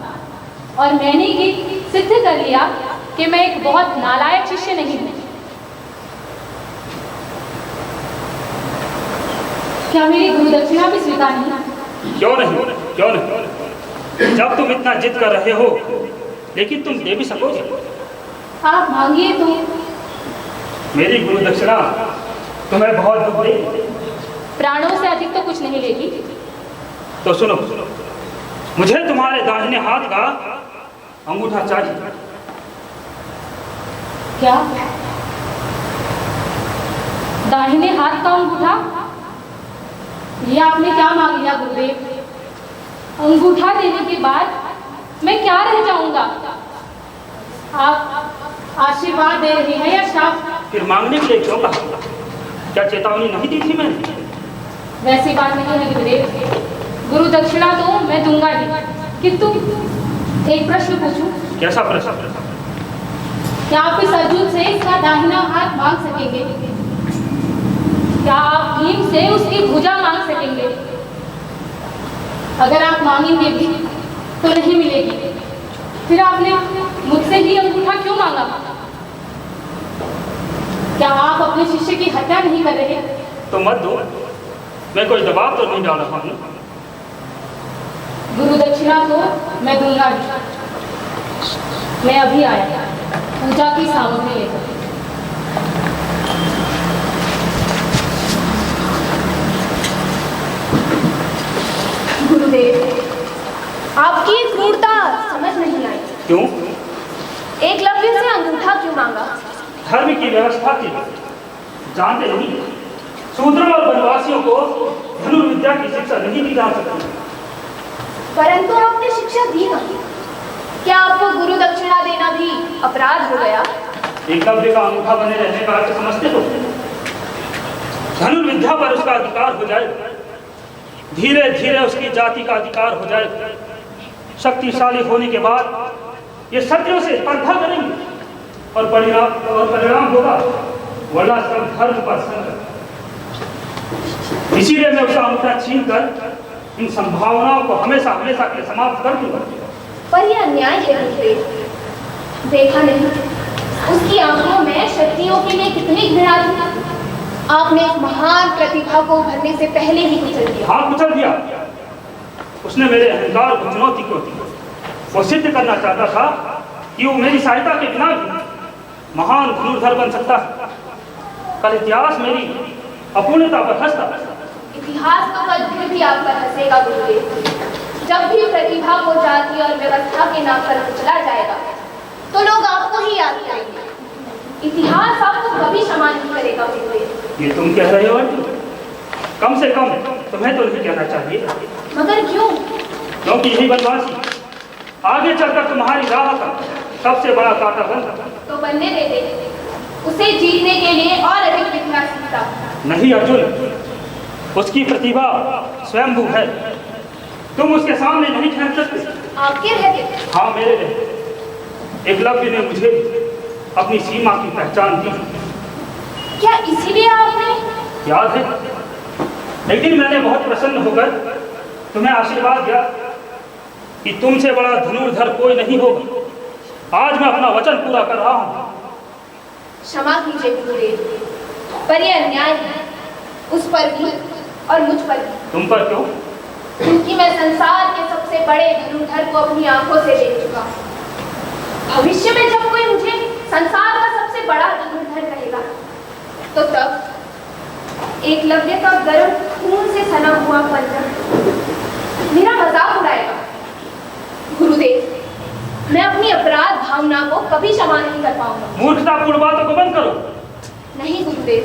और मैंने ये सिद्ध कर लिया कि मैं एक बहुत नालायक शिष्य नहीं हूँ। क्या मेरी गुरु दक्षिणा भी स्वीकार नहीं? क्यों नहीं? क्यों नहीं? जब तुम इतना जिद कर रहे हो, लेकिन तुम दे भी सकोगे। आप मांगिए तो। मेरी गुरु दक्षिणा तुम्हें बहुत दुख देगी। प्राणों से अधिक तो कुछ नहीं लेगी। तो सुनो, मुझे तुम्हारे दाहिने हाथ का अंगूठा चाहिए। क्या? दाहिने हाथ का अंगूठा? ये आपने क्या मांग लिया गुरुदेव? अंगूठा देने के बाद मैं क्या रह जाऊंगा? आप आशीर्वाद दे रहे हैं या श्राप? फिर मांगने के लिए क्यों कहा? क्या चेतावनी नहीं दी थी मैंने? वैसी बात नहीं है गुरुदेव। गुरु दक्षिणा तो मैं दूंगा ही, किंतु एक प्रश्न पूछूं? कैसा प्रश्न? क्या आप इस अर्जुन से इसका दाहिना हाथ मांग सकेंगे? क्या आप भीम से उसकी भुजा मांग सकेंगे? अगर आप मांगेंगे भी तो नहीं मिलेगी। फिर आपने मुझसे ही अंगूठा क्यों मांगा? क्या आप अपने शिष्य की हत्या नहीं कर रहे? तो मत दो, मैं कोई दबाव तो नहीं डाल रहा हूँ। गुरु दक्षिणा तो मैं दूंगा ही। मैं अभी आया पूजा की सामग्री लेकर। गुरुदेव, आपकी क्रूरता समझ नहीं आई। क्यों? एकलव्य से अंगूठा क्यों मांगा? धर्म की व्यवस्था थी, जानते नहीं? शूद्रों और वनवासियों को धनुर्विद्या की शिक्षा नहीं दी जा सकती। परंतु आपने शिक्षा दी नहीं। क्या आपको गुरु दक्षिणा देना भी अपराध हो गया? एकलव्य का अंगूठा बने रहने का अर्थ समझते हो? धनुर्विद्या पर उसका अधिकार हो जाए, धीरे धीरे उसकी जाति का अधिकार हो जाए। शक्तिशाली होने के बाद ये क्षत्रियों से स्पर्धा करेंगे और परिणाम होगा वरना सब धर्म पर संकट। इसीलिए मैं उसका अंगूठा छीन कर इन संभावनाओं को हमेशा हमेशा के लिए समाप्त कर दूंगा। पर यह अन्याय है गुरुदेव। देखा नहीं उसकी आंखों में शक्तियों के लिए कितनी घृणा थी। आपने एक महान प्रतिभा को उभरने से पहले ही कुचल दिया। हाँ, कुचल दिया। उसने मेरे अहंकार को चुनौती को दी। वो सिद्ध करना चाहता था कि वो मेरी सहायता के बिना भी महान धनुर्धर बन सकता है। कल इतिहास मेरी अपूर्णता पर हंसता। इतिहास तो कल फिर भी आप पर हंसेगा गुरुदेव। जब भी प्रतिभा को जाति और व्यवस्था के नाम पर कुचला जाएगा तो लोग आपको ही याद करेंगे। इतिहास आपको कभी क्षमा नहीं करेगा गुरुदेव। ये तुम कह रहे हो? कम से कम तुम्हें तो नहीं कहना चाहिए। मगर क्यों? क्योंकि यही बनवासी आगे चलकर तुम्हारी राह का सबसे बड़ा कांटा बनता। तो बनने देते, उसे जीतने के लिए और अधिक लिखना सीखता। नहीं अर्जुन, उसकी प्रतिभा स्वयंभू है। तुम उसके सामने नहीं ठहर सकते। आपके रहते? हाँ, मेरे रहते। एकलव्य ने मुझे अपनी सीमा की पहचान दी। क्या इसीलिए आपने? याद है, एक दिन मैंने बहुत प्रसन्न होकर तुम्हें आशीर्वाद दिया कि तुमसे बड़ा धनुर्धर कोई नहीं होगा। आज मैं अपना वचन पूरा कर रहा हूँ। क्षमा कीजिए गुरुदेव, पर यह अन्याय है, उस पर भी और मुझ पर भी। तुम पर क्यों? क्योंकि मैं संसार के सबसे बड़े धनुर्धर को अपनी आंखों से देख चुका। भविष्य में जब कोई मुझे संसार का सबसे बड़ा धनुर्धर कहेगा तो तब एकलव्य का गर्म खून से सना हुआ पंजा मेरा मजाक उड़ाएगा। गुरुदेव, मैं अपनी अपराध भावना को कभी क्षमा नहीं कर पाऊंगा। मूर्खतापूर्ण बातों को बंद करो। नहीं गुरुदेव,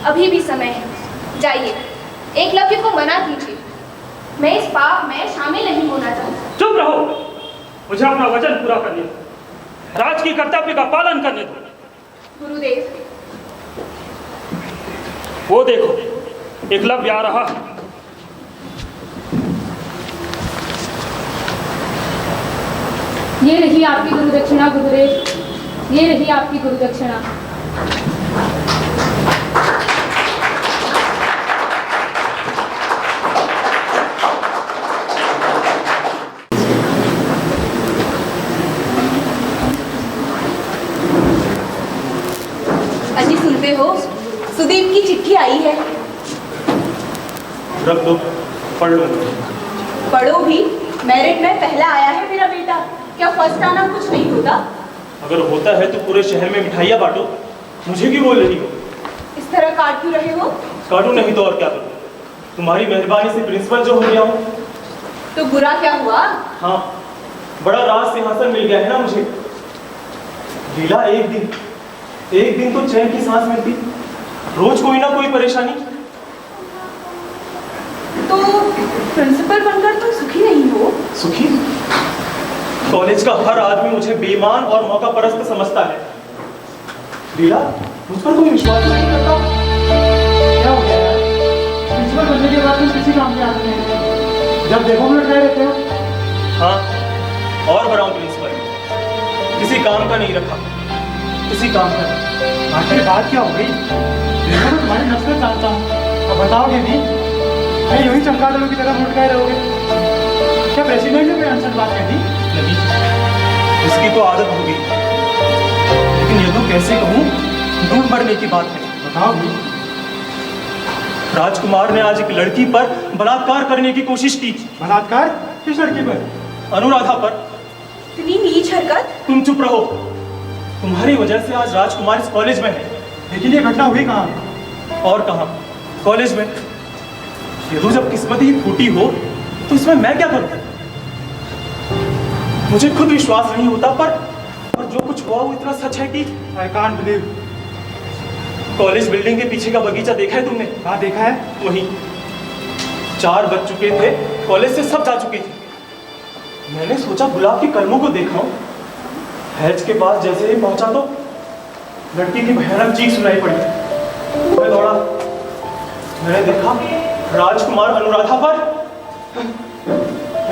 अभी भी समय है। जाइए, एकलव्य को मना कीजिए। मैं इस पाप में शामिल नहीं होना चाहता। चुप रहो, मुझे अपना वचन पूरा करने दो। राज की कर्तव्य का पालन करने दो। गुरुदेव, वो देखो, एकलव्य आ रहा है। ये रही आपकी गुरु दक्षिणा गुरुदेव, ये रही आपकी गुरु दक्षिणा। अजी सुनते हो, सुदीप की चिट्ठी आई है। रख दो, पढ़ लो। पढ़ो भी, मेरिट में पहला आया है मेरा बेटा। क्या फर्स्ट आना कुछ नहीं होता? अगर होता है तो पूरे शहर में मिठाइयाँ बांटो। मुझे क्यों बोल रही हो? इस तरह काट क्यों रहे हो? काटू नहीं तो और क्या करूँ? तुम्हारी मेहरबानी से प्रिंसिपल जो हो गया हूँ। तो बुरा क्या हुआ? हाँ, बड़ा राज सिंहासन मिल गया है ना मुझे। लीला, एक दिन तो चैन की सांस मिलती। रोज कोई ना कोई परेशानी। तो प्रिंसिपल बनकर तुम सुखी नहीं हो? सुखी? कॉलेज का हर आदमी मुझे बेईमान और मौका परस्त समझता है। लीला, मुझ पर कोई विश्वास नहीं करता। क्या हो गया यार? प्रिंसिपल बनने के बाद तुम किसी काम के आदमी नहीं, जब देखो मिनट रह रहते हो। हाँ, और बढ़ाऊं प्रिंसिपल, किसी काम का नहीं रखा, किसी काम का नहीं। आखिर बात क्या हो गई? देखो मैं तुम्हारी नस्ल जानता हूँ, अब बताओगे भी? मैं यूं ही चमगादड़ों की तरह मुड़ गए रहोगे? क्या प्रेसिडेंट ने कोई अनसन बात कह दी? नहीं, इसकी तो आदत हो गई, लेकिन ये तो कैसे कहूँ, दूर बढ़ने की बात है। बताओ भी। राजकुमार ने आज एक लड़की पर बलात्कार करने की कोशिश की। बलात्कार? किस लड़की पर? अनुराधा पर। इतनी नीच हरकत? तुम चुप रहो। तुम्हारी वजह से आज राजकुमार इस कॉलेज में है। लेकिन ये घटना हुई कहाँ? और कहाँ? कॉलेज में। ये तो जब किस्मत ही फूटी हो तो इसमें मैं क्या करूं? मुझे खुद विश्वास नहीं होता, पर जो कुछ हुआ वो इतना सच है कि I can't believe। College building के पीछे का बगीचा देखा है तुमने? हाँ, देखा है। वही 4 बज चुके थे, कॉलेज से सब जा चुके थे। मैंने सोचा गुलाब के कलमों को देखाऊं। हैज के पास जैसे ही पहुंचा तो लड़की की भयानक चीख सुनाई पड़ी। मैं दौड़ा, मैंने देखा राजकुमार अनुराधा पर।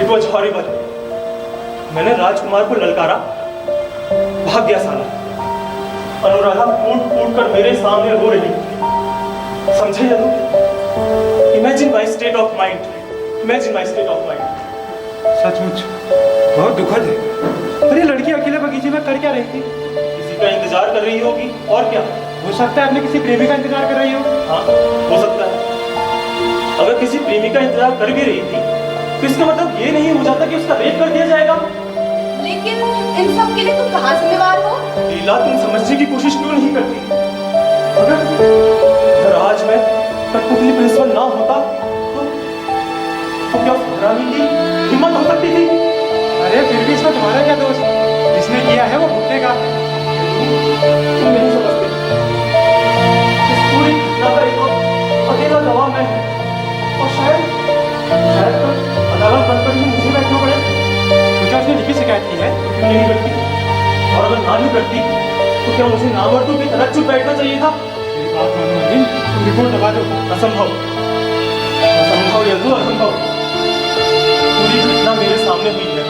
It was horrible. मैंने राजकुमार को ललकारा, भाग गया साला। अनुराधा फूट कर मेरे सामने रो रही। समझे या तुम? Imagine my state of mind, imagine my state of mind. सचमुच बहुत दुखद है। पर ये लड़की अकेले बगीचे में कर क्या रही थी? किसी का इंतजार कर रही होगी, और क्या। हो सकता है अपने किसी प्रेमी का इंतजार कर रही हो। हाँ, हो सकता है। अगर किसी प्रेमी का इंतजार कर भी रही थी तो इसका मतलब ये नहीं हो जाता कि उसका रेप कर दिया जाएगा? लेकिन इन सब के लिए तुम कहाँ जिम्मेवार हो? लीला, तुम समझने की कोशिश क्यों नहीं करती? अगर आज मैं कठपुतली प्रिंसिपल ना होता तो क्या फकरानी की हिम्मत हो सकती थी? अरे फिर भी इसमें तुम्हारा क्या दोष? जिसने किया है वो भुगतेगा। तुम नहीं समझते, इस पूरी घटना का एक अकेला गवाह मैं हूं, और शायद तो अदालत बनकर ही मुझे बैठना पड़े। तो क्या उसने लिखी शिकायत की है? क्यों नहीं करती? और अगर ना भी करती तो क्या मुझे नामर्दों की तरह चुप बैठना चाहिए था? मेरी बात मानो अरविंद, तुम रिपोर्ट दबा दो। असंभव, असंभव यदु, असंभव। पूरी घटना मेरे सामने हुई है,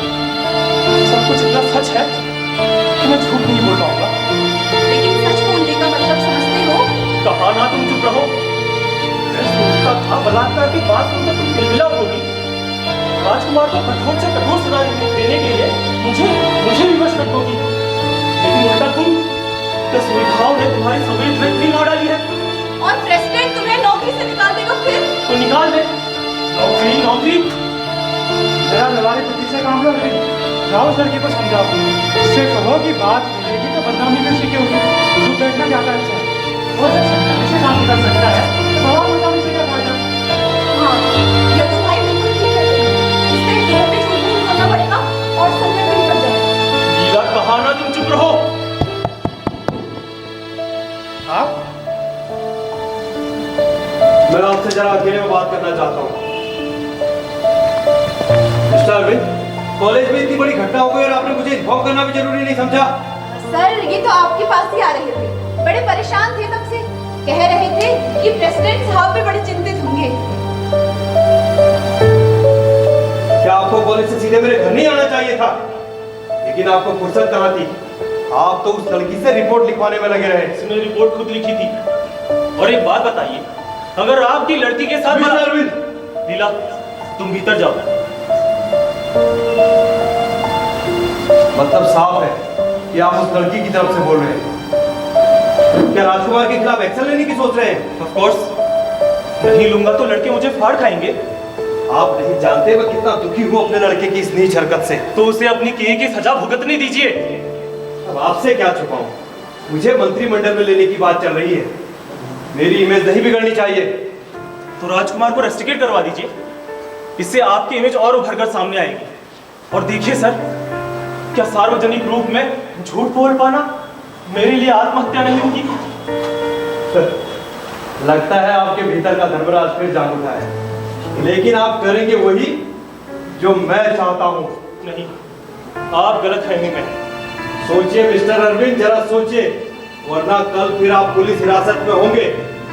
सब कुछ इतना सच है कि मैं झूठ नहीं बोल पाऊंगा। लेकिन सच बोलने का मतलब समझते हो? कहा ना तुम चुप रहो। मैं सोचता था बलात्कार की बात सुनकर तुम तिलमिला उठोगी। राजकुमार को कठोर से कठोर सजा देने के लिए मुझे विवश कर दोगी, लेकिन उल्टा तुम, क्या सुविधाओं ने तुम्हारी सोवियत में इतनी मार डाली है? और प्रेसिडेंट तुम्हें नौकरी से निकाल देगा फिर? तो निकाल दे। नौकरी नौकरी। जरा व्यवहारिक बुद्धि से काम लो अरविंद। जाओ उस लड़के को समझाओ, उससे कहो कि बात बोलेगी तो बदनामी में सीखेगी। चुप बैठना ज्यादा अच्छा है। वो जब समझाने से काम कर सकता है तो बवाल मचाने से क्या फायदा? हाँ, ये तो भाई बिल्कुल ठीक है। इससे घर पे झूठ नहीं बोलना पड़ेगा और संकट भी बढ़ जाएगा। लीला, कहा ना तुम चुप रहो। आप मैं आपसे जरा अकेले में बात करना चाहता हूँ। मिस्टर अरविंद, कॉलेज में इतनी बड़ी घटना हो गई और आपने मुझे इन्फॉर्म करना भी जरूरी नहीं समझा? सर, ये तो आपके पास ही आ रहे थे, बड़े परेशान थे तब से। कह रहे थे कि प्रेसिडेंट साहब भी बड़े चिंतित होंगे। क्या आपको कॉलेज से सीधे मेरे घर नहीं आना चाहिए था? लेकिन आपको फुर्सत कहाँ थी? आप तो उस लड़की से रिपोर्ट लिखवाने में लगे रहे। इसने रिपोर्ट खुद लिखी थी। और एक बात बताइए, अगर आपकी लड़की के साथ मिस्टर अरविंद, लीला, तुम भीतर जाओ। मतलब साफ है कि आप उस लड़की की तरफ से बोल रहे हैं। क्या राजकुमार के खिलाफ एक्शन लेने की सोच रहे हैं? ऑफ कोर्स, नहीं लूंगा तो लड़के मुझे फाड़ खाएंगे। आप नहीं जानते मैं कितना दुखी हूँ अपने लड़के की इस नीच हरकत से। तो उसे अपनी किए की सजा भुगतने दीजिए। अब आपसे क्या छुपाऊं? मुझे मंत्रिमंडल में लेने की बात चल रही है। मेरी इमेज नहीं बिगड़नी चाहिए। तो राजकुमार को रेस्टिकेट करवा दीजिए, इससे आपकी इमेज और उभर कर सामने आएगी। और देखिए सर, क्या सार्वजनिक रूप में झूठ बोल पाना मेरे लिए आत्महत्या नहीं होगी? लगता है आपके भीतर का धर्मराज फिर जाग उठा है, लेकिन आप करेंगे वही जो मैं चाहता हूं। नहीं, आप गलत फहमी में। सोचिए मिस्टर अरविंद, जरा सोचिए, वरना कल फिर आप पुलिस हिरासत में होंगे।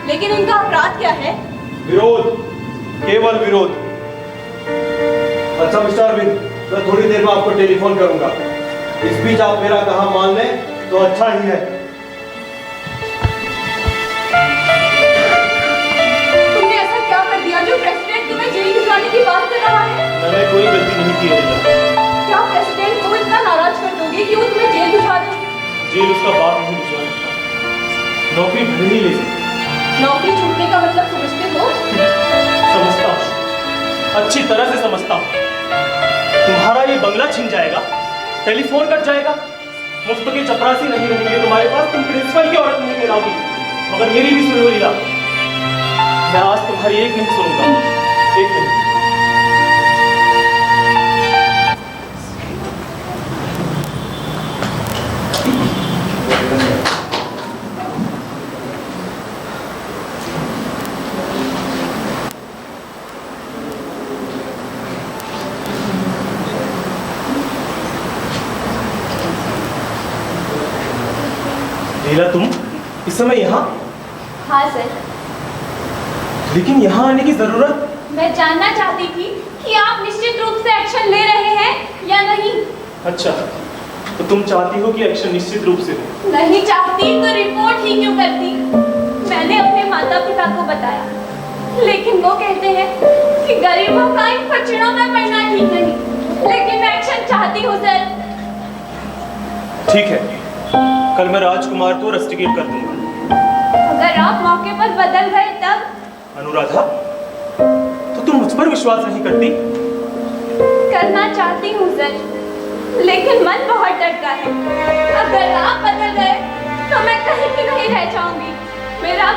लेकिन इनका अपराध क्या है? विरोध, केवल विरोध। अच्छा मिस्टर अरविंद, मैं थोड़ी देर में आपको टेलीफोन करूंगा। इस बीच आप मेरा कहा मान लें तो अच्छा ही है। तुमने ऐसा क्या कर दिया जो प्रेसिडेंट तुम्हें जेल भिजवाने की बात कर रहा है? मैंने कोई गलती नहीं की है लीला। क्या प्रेसिडेंट को इतना नाराज कर दोगे कि वो तुम्हें जेल भिजवा दे? जेल उसका बाप नहीं भिजवा सकता, नौकरी भले ही ले सकता। नौकरी छूटने का मतलब समझते हो? समझता हूं, अच्छी तरह से समझता हूं। तुम्हारा ये बंगला छिन जाएगा, टेलीफोन कट जाएगा, मुफ्त के चपरासी नहीं रहेंगे तुम्हारे पास, तुम प्रिंसिपल की औरत नहीं मिलाओगी। मगर मेरी भी सुनो लीला, मैं आज तुम्हारी एक नहीं सुनूंगा, एक नहीं। लीला, तुम इस समय यहाँ? हाँ सर, लेकिन यहाँ आने की जरूरत? मैं जानना चाहती थी कि आप निश्चित रूप से एक्शन ले रहे हैं या नहीं। अच्छा, तो तुम चाहती हो कि एक्शन निश्चित रूप से हो? नहीं चाहती तो रिपोर्ट ही क्यों करती? मैंने अपने माता पिता को बताया, लेकिन वो कहते हैं कि गरीबों का इन पचड़ों में पड़ना ठीक नहीं। लेकिन मैं एक्शन चाहती हूँ सर। ठीक है, कल मैं राजकुमार को रेस्टिकेट कर दूंगा। अगर आप मौके पर बदल गए तब? अनुराधा, तो तुम मुझ पर विश्वास नहीं करती? करना चाहती हूँ सर, लेकिन मन बहुत डरता है। अगर आप बदल गए तो मैं कहीं की नहीं रह जाऊंगी। मेरा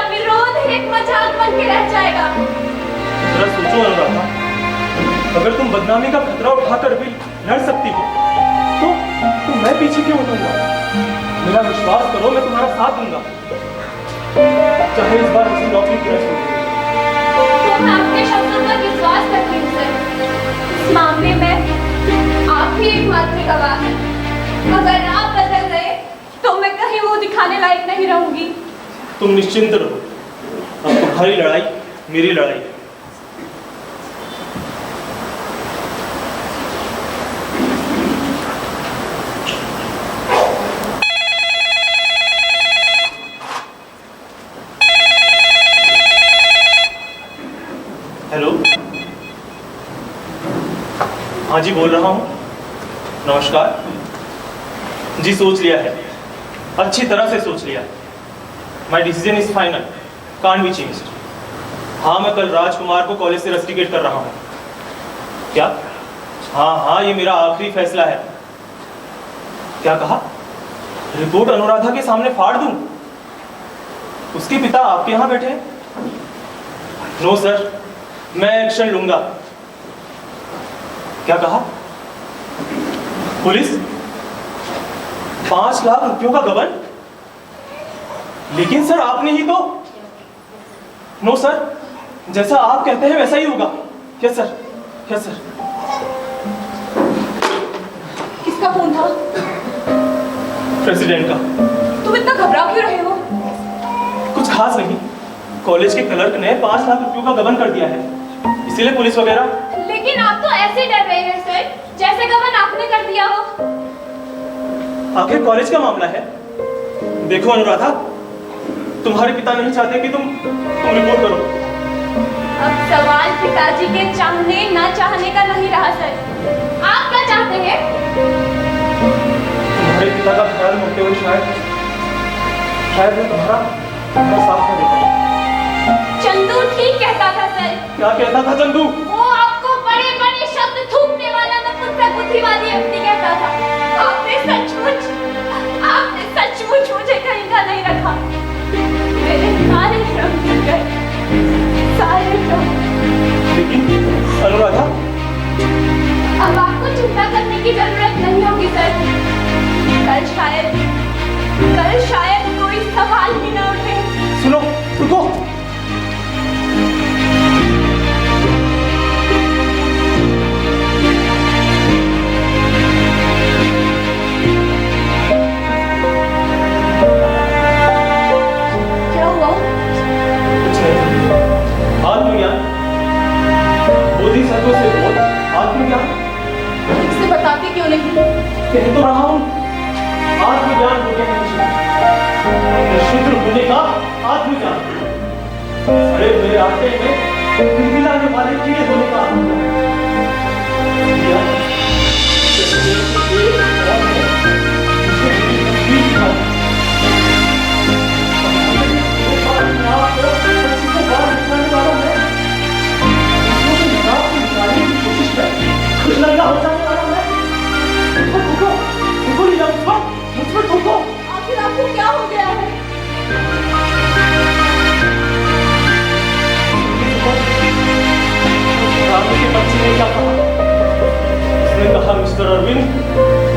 विरोध एक मजाक बन के रह जाएगा। जरा सोचो अनुराधा, अगर तुम बदनामी का खतरा उठाकर भी लड़ सकती हो तो मैं पीछे क्यों हटूंगा? मेरा विश्वास करो, मैं तुम्हारा साथ दूंगा, चाहे इस बार मुझे नौकरी क्यों न छोड़ो। तो मैं आपके शब्दों पर विश्वास करती हूँ सर। इस मामले में आप ही एकमात्र गवाह हैं। अगर आप बदल गए तो मैं कहीं मुंह दिखाने लायक नहीं रहूंगी। तुम निश्चिंत रहो, अब तुम्हारी लड़ाई मेरी लड़ाई है। हेलो, हाँ जी बोल रहा हूँ। नमस्कार जी, सोच लिया है, अच्छी तरह से सोच लिया। My decision is final, can't be changed. हाँ, मैं कल राजकुमार को कॉलेज से रस्टिकेट कर रहा हूँ। क्या? हाँ, ये मेरा आखिरी फैसला है। क्या कहा? रिपोर्ट अनुराधा के सामने फाड़ दूं? उसके पिता आपके यहाँ बैठे हैं? नो सर, मैं एक्शन लूंगा। क्या कहा? पुलिस 5 लाख रुपयों का गबन? लेकिन सर आपने ही तो। नो सर, जैसा आप कहते हैं वैसा ही होगा। Yes sir, yes sir. किसका फोन था? प्रेसिडेंट का। तुम इतना घबरा क्यों रहे हो? कुछ खास नहीं, कॉलेज के क्लर्क ने 5 लाख रुपयों का गबन कर दिया है, इसीलिए पुलिस वगैरह। लेकिन आप तो ऐसे डर रहे हैं सर जैसे गबन आपने कर दिया हो। आखिर कॉलेज का मामला है। देखो अनुराधा, तुम्हारे पिता नहीं चाहते कि तुम रिपोर्ट करो। अब सवाल पिताजी के चाहने ना चाहने का नहीं रहा सर, आप क्या चाहते हैं? तुम्हारे पिता का ख्याल रखते हुए शायद मैं तुम्हारा साथ में देता। चंदू ठीक कहता था सर। क्या कहता था चंदू? वो आपको बड़े बड़े शब्द थूकने वाला नपुंसक बुद्धिवादी व्यक्ति कहता था। आपने सचमुच मुझे कहीं का नहीं रखा। मेरे सारे श्रम गिर गए, सारे श्रम। लेकिन अनुराधा, अब आपको चिंता करने की जरूरत नहीं होगी सर। कल शायद कोई सवाल ही न उठे। सुनो, रुको। क्या हुआ? कुछ नहीं, आत्मज्ञान। बोधिसत्व से बोध आत्मज्ञान। इसे बताते क्यों नहीं? कह तो रहा हूँ, आत्मज्ञान हो गया मुझे, शुद्र होने का आत्मज्ञान। अरे मेरे आटे में मिलाने वाले कीड़े होने का आत्मज्ञान। कुछ लंगा हो जाने वाला है। मुझ पर आखिर आपको क्या हो गया है? के बच्चे ने क्या कहा? उसने कहा, मिस्टर अरविंद,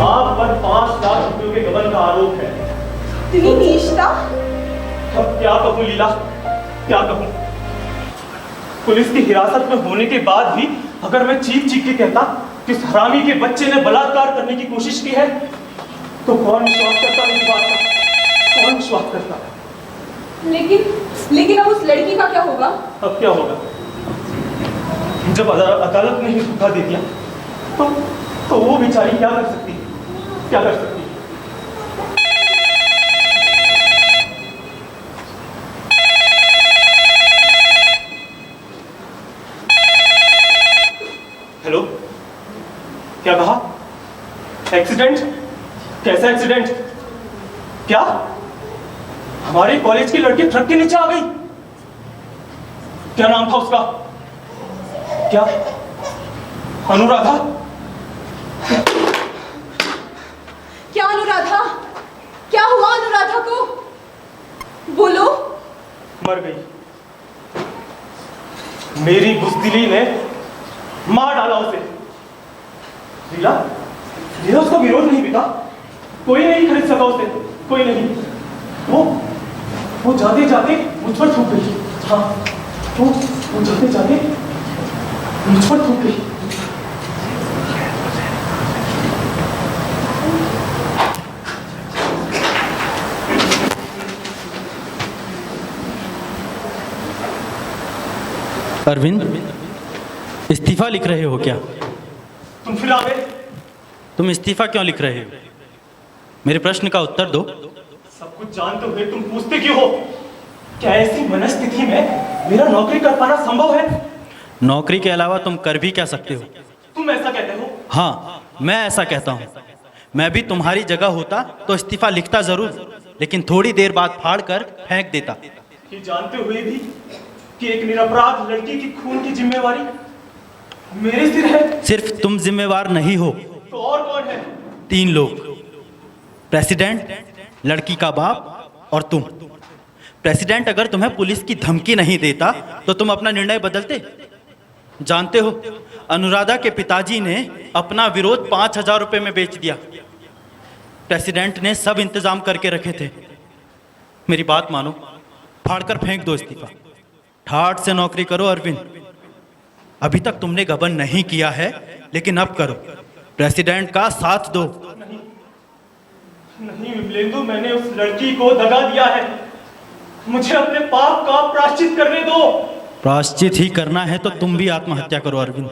आप पर 5 लाख रुपयों के गबन का आरोप है। इतनी नीचता? अब क्या कहूँ लीला, क्या कहूँ? पुलिस की हिरासत में होने के बाद भी अगर मैं चीख चीख के कहता कि उस हरामी के बच्चे ने बलात्कार करने की कोशिश की है, तो कौन विश्वास करता मेरी बात का? कौन विश्वास करता? लेकिन अब उस लड़की का क्या होगा? अब क्या होगा? जब अदालत ने ही धोखा दे दिया तो वो बेचारी क्या कर सकती है? क्या कर सकती है? हेलो, क्या कहा? एक्सीडेंट? कैसा एक्सीडेंट? क्या हमारे कॉलेज की लड़की ट्रक के नीचे आ गई? क्या नाम था उसका? क्या अनुराधा, क्या अनुराधा? क्या हुआ अनुराधा को? बोलो। मर गई। मेरी बुज़दिली ने मार डाला उसे। लीला, लीला उसका विरोध नहीं बिका। कोई नहीं खरीद सका उसे, कोई नहीं। वो जाते जाते मुझ पर थूक गई। हाँ, वो जाते जाते मुझ पर थूक गई। अरविंद, इस्तीफा लिख रहे हो क्या? तुम फिर आ गए। तुम इस्तीफा क्यों लिख रहे हो? मेरे प्रश्न का उत्तर दो। सब कुछ जानते हुए तुम पूछते क्यों हो? क्या ऐसी मनस्थिति में मेरा नौकरी कर पाना संभव है? नौकरी के अलावा तुम कर भी क्या सकते हो? तुम ऐसा कहते हो? हाँ, मैं ऐसा कहता हूँ। मैं भी तुम्हारी जगह होता तो इस्तीफा लिखता जरूर, लेकिन थोड़ी देर बाद फाड़ कर फेंक देता। ये जानते हुए भी कि एक निरपराध लड़की की खून की जिम्मेवारी मेरे सिर है। सिर्फ तुम जिम्मेवार नहीं हो, तो और कौन है? 3 लोग, प्रेसिडेंट, लड़की का बाप और तुम। प्रेसिडेंट अगर तुम्हें पुलिस की धमकी नहीं देता तो तुम अपना निर्णय बदलते। जानते हो, अनुराधा के पिताजी ने अपना विरोध 5,000 रुपए में बेच दिया। प्रेसिडेंट ने सब इंतजाम करके रखे थे। मेरी बात मानो, फाड़कर फेंक दो इस्तीफा। ठाठ से नौकरी करो अरविंद। अभी तक तुमने गबन नहीं किया है, लेकिन अब करो। प्रेसिडेंट का साथ दो। नहीं विमलेंदु, मैंने उस लड़की को दगा दिया है। मुझे अपने पाप का प्रायश्चित करने दो। प्रायश्चित ही करना है तो तुम भी आत्महत्या करो अरविंद।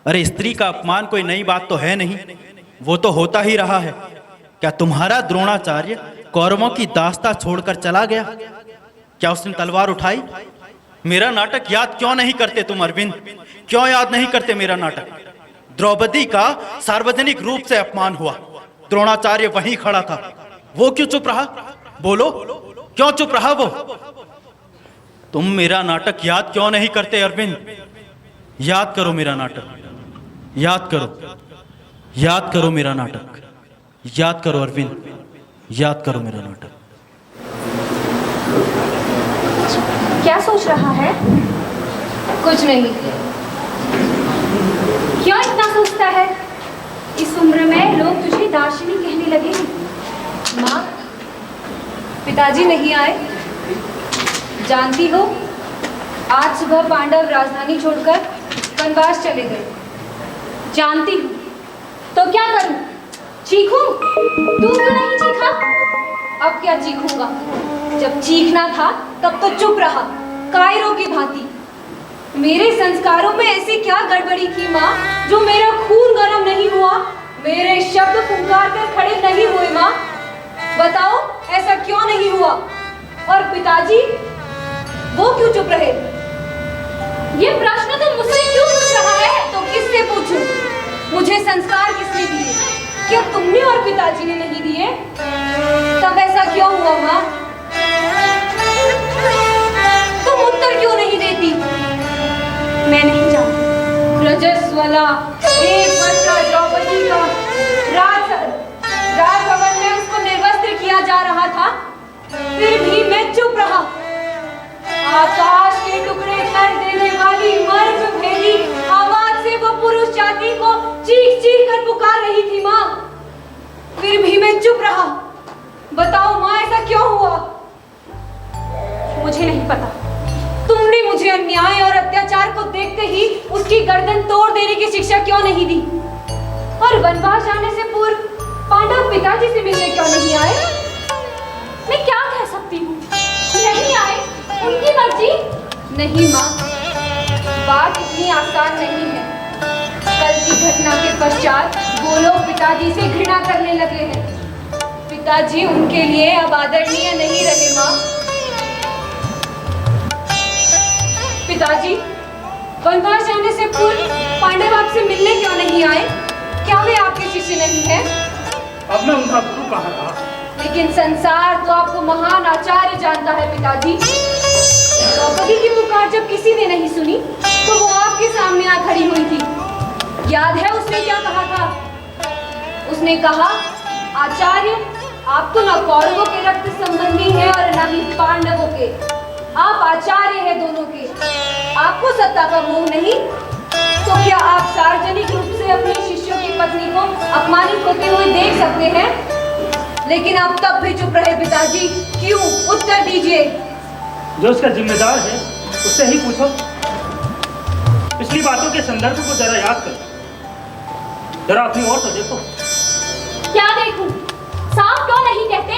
अरे, स्त्री का अपमान कोई नई बात तो है नहीं, वो तो होता ही रहा है। क्या तुम्हारा द्रोणाचार्य कौरवों की दास्ता छोड़कर चला गया? क्या उसने तलवार उठाई? मेरा नाटक याद क्यों नहीं करते तुम अरविंद? क्यों याद नहीं करते मेरा नाटक? द्रौपदी का सार्वजनिक रूप से अपमान हुआ, द्रोणाचार्य वहीं खड़ा था, वो क्यों चुप रहा? बोलो, क्यों चुप रहा वो? तुम मेरा नाटक याद क्यों नहीं करते अरविंद? याद करो मेरा नाटक, याद करो, याद करो मेरा नाटक, याद करो अरविंद, याद करो मेरा नाटक। क्या सोच रहा है? कुछ नहीं। क्यों इतना सोचता है? इस उम्र में लोग तुझे दार्शनिक कहने लगे हैं। माँ, पिताजी नहीं आए। जानती हो, आज सुबह पांडव राजधानी छोड़कर वनवास चले गए। जानती हूँ, तो क्या करूं? चीखूं? तू क्यों नहीं चीखा? अब क्या चीखूंगा? जब चीखना था तब तो चुप रहा, कायरों की भांति। मेरे संस्कारों में ऐसी क्या गड़बड़ी थी माँ, जो मेरा खून गर्म नहीं हुआ, मेरे शब्द पुकार कर खड़े नहीं हुए? माँ बताओ, ऐसा क्यों नहीं हुआ? और पिताजी, वो क्यों चुप रहे? ये प्रश्न तुम मुझसे क्यों पूछ रहा है? तो किससे पूछूं? मुझे संस्कार किसने दिए? क्या तुमने और पिताजी ने नहीं दिए? तब ऐसा क्यों हुआ माँ? तुम उत्तर क्यों नहीं देती? मैं नहीं जानती। रजस्वला, 1 वर्ष का द्रौपदी का राजभवन में उसको निर्वस्त्र किया जा रहा था, फिर भी मैं चुप रहा। आकाश के टुकड़े कर देने वाली मर्ग भेदी आवाज से वो पुरुष जाति को चीख चीख कर पुकार रही थी माँ, फिर भी मैं चुप रहा। बताओ माँ, ऐसा क्यों हुआ? मुझे नहीं पता। तुमने मुझे अन्याय और अत्याचार को देखते ही उसकी गर्दन तोड़ देने की शिक्षा क्यों नहीं दी? और वनवास जाने से पूर्व पांडव पिताजी से मिलने क्यों नहीं आए? मैं क्या कह सकती हूँ? नहीं आए, उनकी मर्जी। नहीं माँ, बात इतनी आसान नहीं है। कल की घटना के पश्चात वो लोग पिताजी से घृणा करने लगे हैं। पिताजी उनके लिए अब आदरणीय नहीं रहे माँ। पिताजी, वनवास जाने से पूर्व पांडव आपसे मिलने क्यों नहीं आए? क्या वे आपके शिष्य नहीं हैं? अब मैं उनका गुरु कहाँ रहा? लेकिन संसार तो आपको महान आचार्य जानता है पिताजी। द्रौपदी की पुकार जब किसी ने नहीं सुनी, तो वो आपके सामने आ खड़ी हुई थी। उसने क्या कहा था? उसने कहा, आचार्य, आप तो न कौरवों के रक्त संबंधी हैं और न ही पांडवों के। आप आचार्य हैं दोनों के। आपको सत्ता का मोह नहीं? तो क्या आप सार्वजनिक रूप से अपने शिष्यों की पत्नी को अपमानित होते हुए देख सकते हैं? लेकिन आप तब भी चुप रहे पिताजी, क्यों? उत्तर दीजिए। जो उसका जिम्मेदार है उससे ही पूछो। पिछली बातों के संदर्भ को जरा याद करो, जरा अपनी ओर तो देखो। क्या देखूं? साफ क्यों नहीं कहते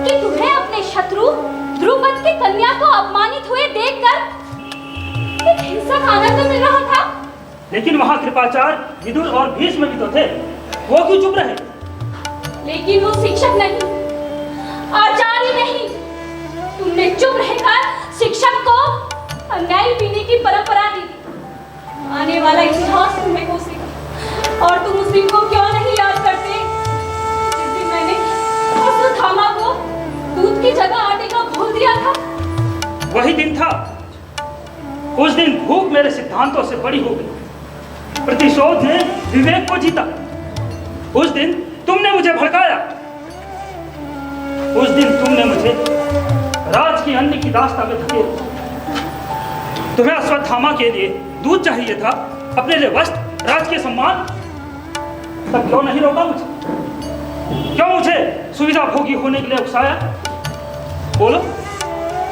कि तुम्हें अपने शत्रु द्रुपद की कन्या को अपमानित हुए देखकर एक हिंसक आनंद मिल रहा था? लेकिन वहां कृपाचार्य, विदुर और भीष्म भी तो थे, वो क्यों चुप रहे? लेकिन वो शिक्षक नहीं, आचार्य नहीं। तुमने चुप रहकर शिक्षक को अन्याय पीने की परंपरा दी। आने वाला इतिहास तुम्हें कोसेगा। और तुम उस दिन को क्यों नहीं याद करते जिस दिन मैंने अश्वत्थामा को दूध की जगह आटे का घोल दिया था? वही दिन था। उस दिन भूख मेरे सिद्धांतों से बड़ी हो गई, प्रतिशोध ने विवेक को जीता। उस दिन तुमने मुझे भड़काया। उस दिन तुमने मुझे राज की अन्न की दास्ता में धकेला। तुम्हें अश्वत्थामा के लिए दूध चाहिए था, अपने लिए वस्त्र, राजकीय सम्मान। तब क्यों नहीं रोका मुझे? क्यों मुझे सुविधा भोगी होने के लिए उकसाया? बोलो,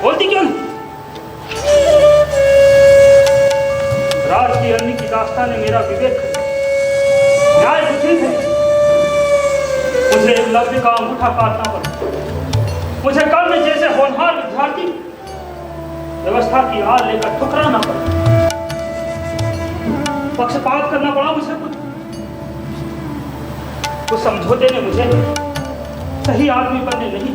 बोलती क्यों नहीं? राज की अन्न की दास्ता ने मेरा विवेक न्याय बुद्धि थे। मुझे एकलव्य का अंगूठा काटना पड़ा। मुझे कल में जैसे होनहार विद्यार्थी व्यवस्था की आड़ लेकर ठुकराना पड़ा। पक्षपात करना पड़ा मुझे। कुछ समझौते ने मुझे सही आदमी बनने नहीं।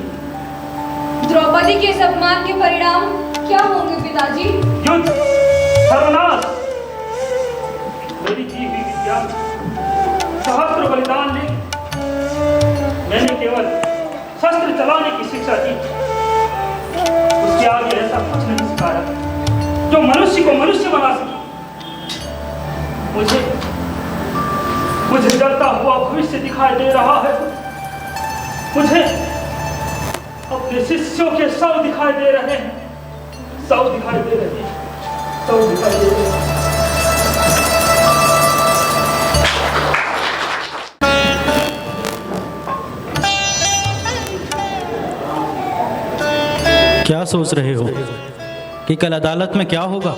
द्रौपदी के इस अपमान के परिणाम क्या होंगे पिताजी? युद्ध, सर्वनाश। मेरी जी हुई विद्या, सहस्त्र बलिदान ले मैंने केवल शस्त्र चलाने की शिक्षा दी। उसके आगे ऐसा कुछ नहीं सिखाया जो मनुष्य को मनुष्य बना सके। मुझे डरता हुआ भविष्य दिखाई दे रहा है। मुझे अपने शिष्यों के शव दिखाई दे रहे हैं। शव दिखाई दे रहे हैं। शव दिखाई दे रहे हैं। क्या सोच रहे हो कि कल अदालत में क्या होगा?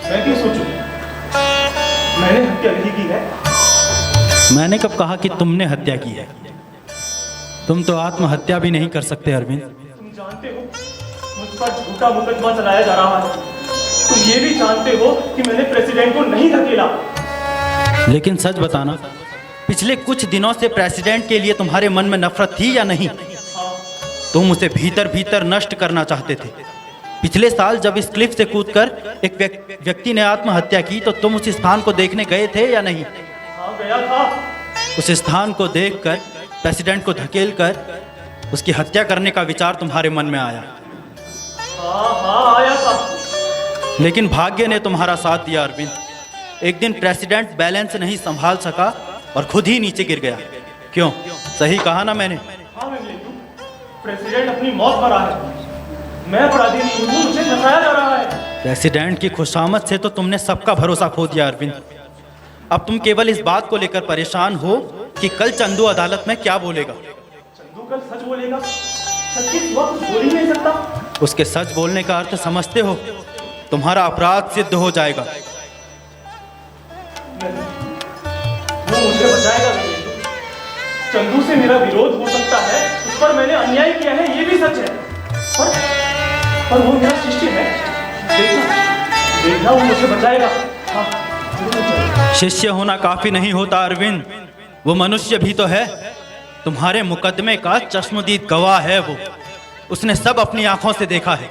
मैं क्यों सोचूं? मैंने हत्या नहीं की है। मैंने कब कहा कि तुमने हत्या की है? तुम तो आत्महत्या भी नहीं कर सकते अरविंद। तुम जानते हो मुझ पर झूठा मुकदमा चलाया जा रहा है। तुम ये भी जानते हो कि मैंने प्रेसिडेंट को नहीं धकेला। लेकिन सच बताना, पिछले कुछ दिनों से प्रेसिडेंट के लिए तुम्हारे मन में नफरत थी या नहीं? तुम उसे भीतर भीतर नष्ट करना चाहते थे। पिछले साल जब इस क्लिफ से कूदकर एक व्यक्ति ने आत्महत्या की तो तुम उस स्थान को देखने गए थे या नहीं? हाँ, गया था। उस स्थान को देखकर प्रेसिडेंट को धकेलकर उसकी हत्या करने का विचार तुम्हारे मन में आया। हाँ, आया था। लेकिन भाग्य ने तुम्हारा साथ दिया अरविंद। एक दिन प्रेसिडेंट बैलेंस नहीं संभाल सका और खुद ही नीचे गिर गया। क्यों? सही कहा ना मैंने? हाँ, प्रेसिडेंट अपनी मौत पर आ है। मैं अपराधी नहीं हूँ, मुझे फंसाया जा रहा है। प्रेसिडेंट की खुशामद से तो तुमने सबका भरोसा खो दिया अरविंद। अब तुम केवल इस बात को लेकर परेशान हो कि कल चंदू अदालत में क्या बोलेगा। चंदू कल सच बोलेगा? सच के सिवा कुछ बोल ही नहीं सकता। उसके सच बोलने का अर्थ समझते हो? तुम्हारा अपराध सिद्ध हो जाएगा। वो मुझे बचाएगा नहीं। चंदू से मेरा विरोध हो सकता है, उस पर मैंने अन्याय किया है, ये भी सच है। पर वो मेरा शिष्य है। देखना वो मुझे बचाएगा। हाँ, शिष्य होना काफी नहीं होता अरविंद, वो मनुष्य भी तो है। तुम्हारे मुकदमे का चश्मदीद गवाह है वो। उसने सब अपनी आंखों से देखा है।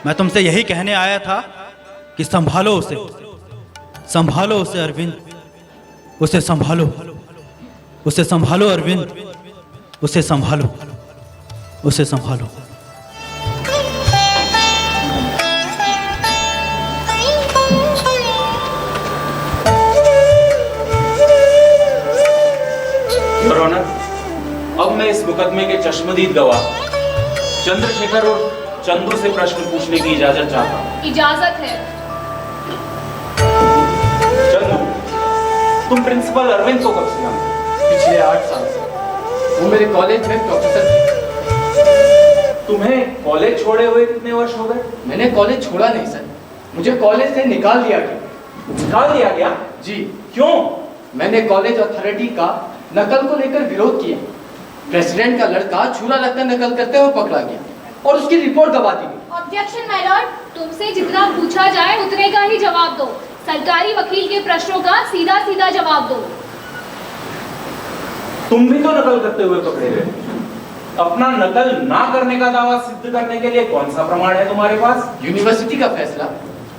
मैं तुमसे यही कहने आया था कि संभालो उसे, संभालो उसे अरविंद, उसे संभालो, उसे संभालो अरविंद, उसे संभालो, उसे संभालो। इस मुकदमे के चश्मदीद गवाह चंद्रशेखर और चंदू से प्रश्न पूछने की इजाजत चाहता हूँ। इजाजत है। चंदू, तुम प्रिंसिपल अरविंद को कब से जानते हो? पिछले 8 साल से वो मेरे कॉलेज में प्रोफेसर थे। तुम्हें कॉलेज छोड़े हुए कितने वर्ष हो गए? मैंने कॉलेज छोड़ा नहीं सर, मुझे कॉलेज से निकाल दिया गया। निकाल दिया गया? जी। क्यों? मैंने कॉलेज अथॉरिटी का नकल को लेकर विरोध किया। प्रेसिडेंट का लड़का छुरा लगकर नकल करते हुए पकड़ा गया और उसकी रिपोर्ट दबा दी गई। ऑब्जेक्शन माय लॉर्ड, तुमसे जितना पूछा जाए उतने का ही जवाब दो। सरकारी वकील के प्रश्नों का सीधा सीधा जवाब दो। तुम भी तो नकल करते हुए पकड़े गए। अपना नकल ना करने का दावा सिद्ध करने के लिए कौन सा प्रमाण है तुम्हारे पास? यूनिवर्सिटी का फैसला।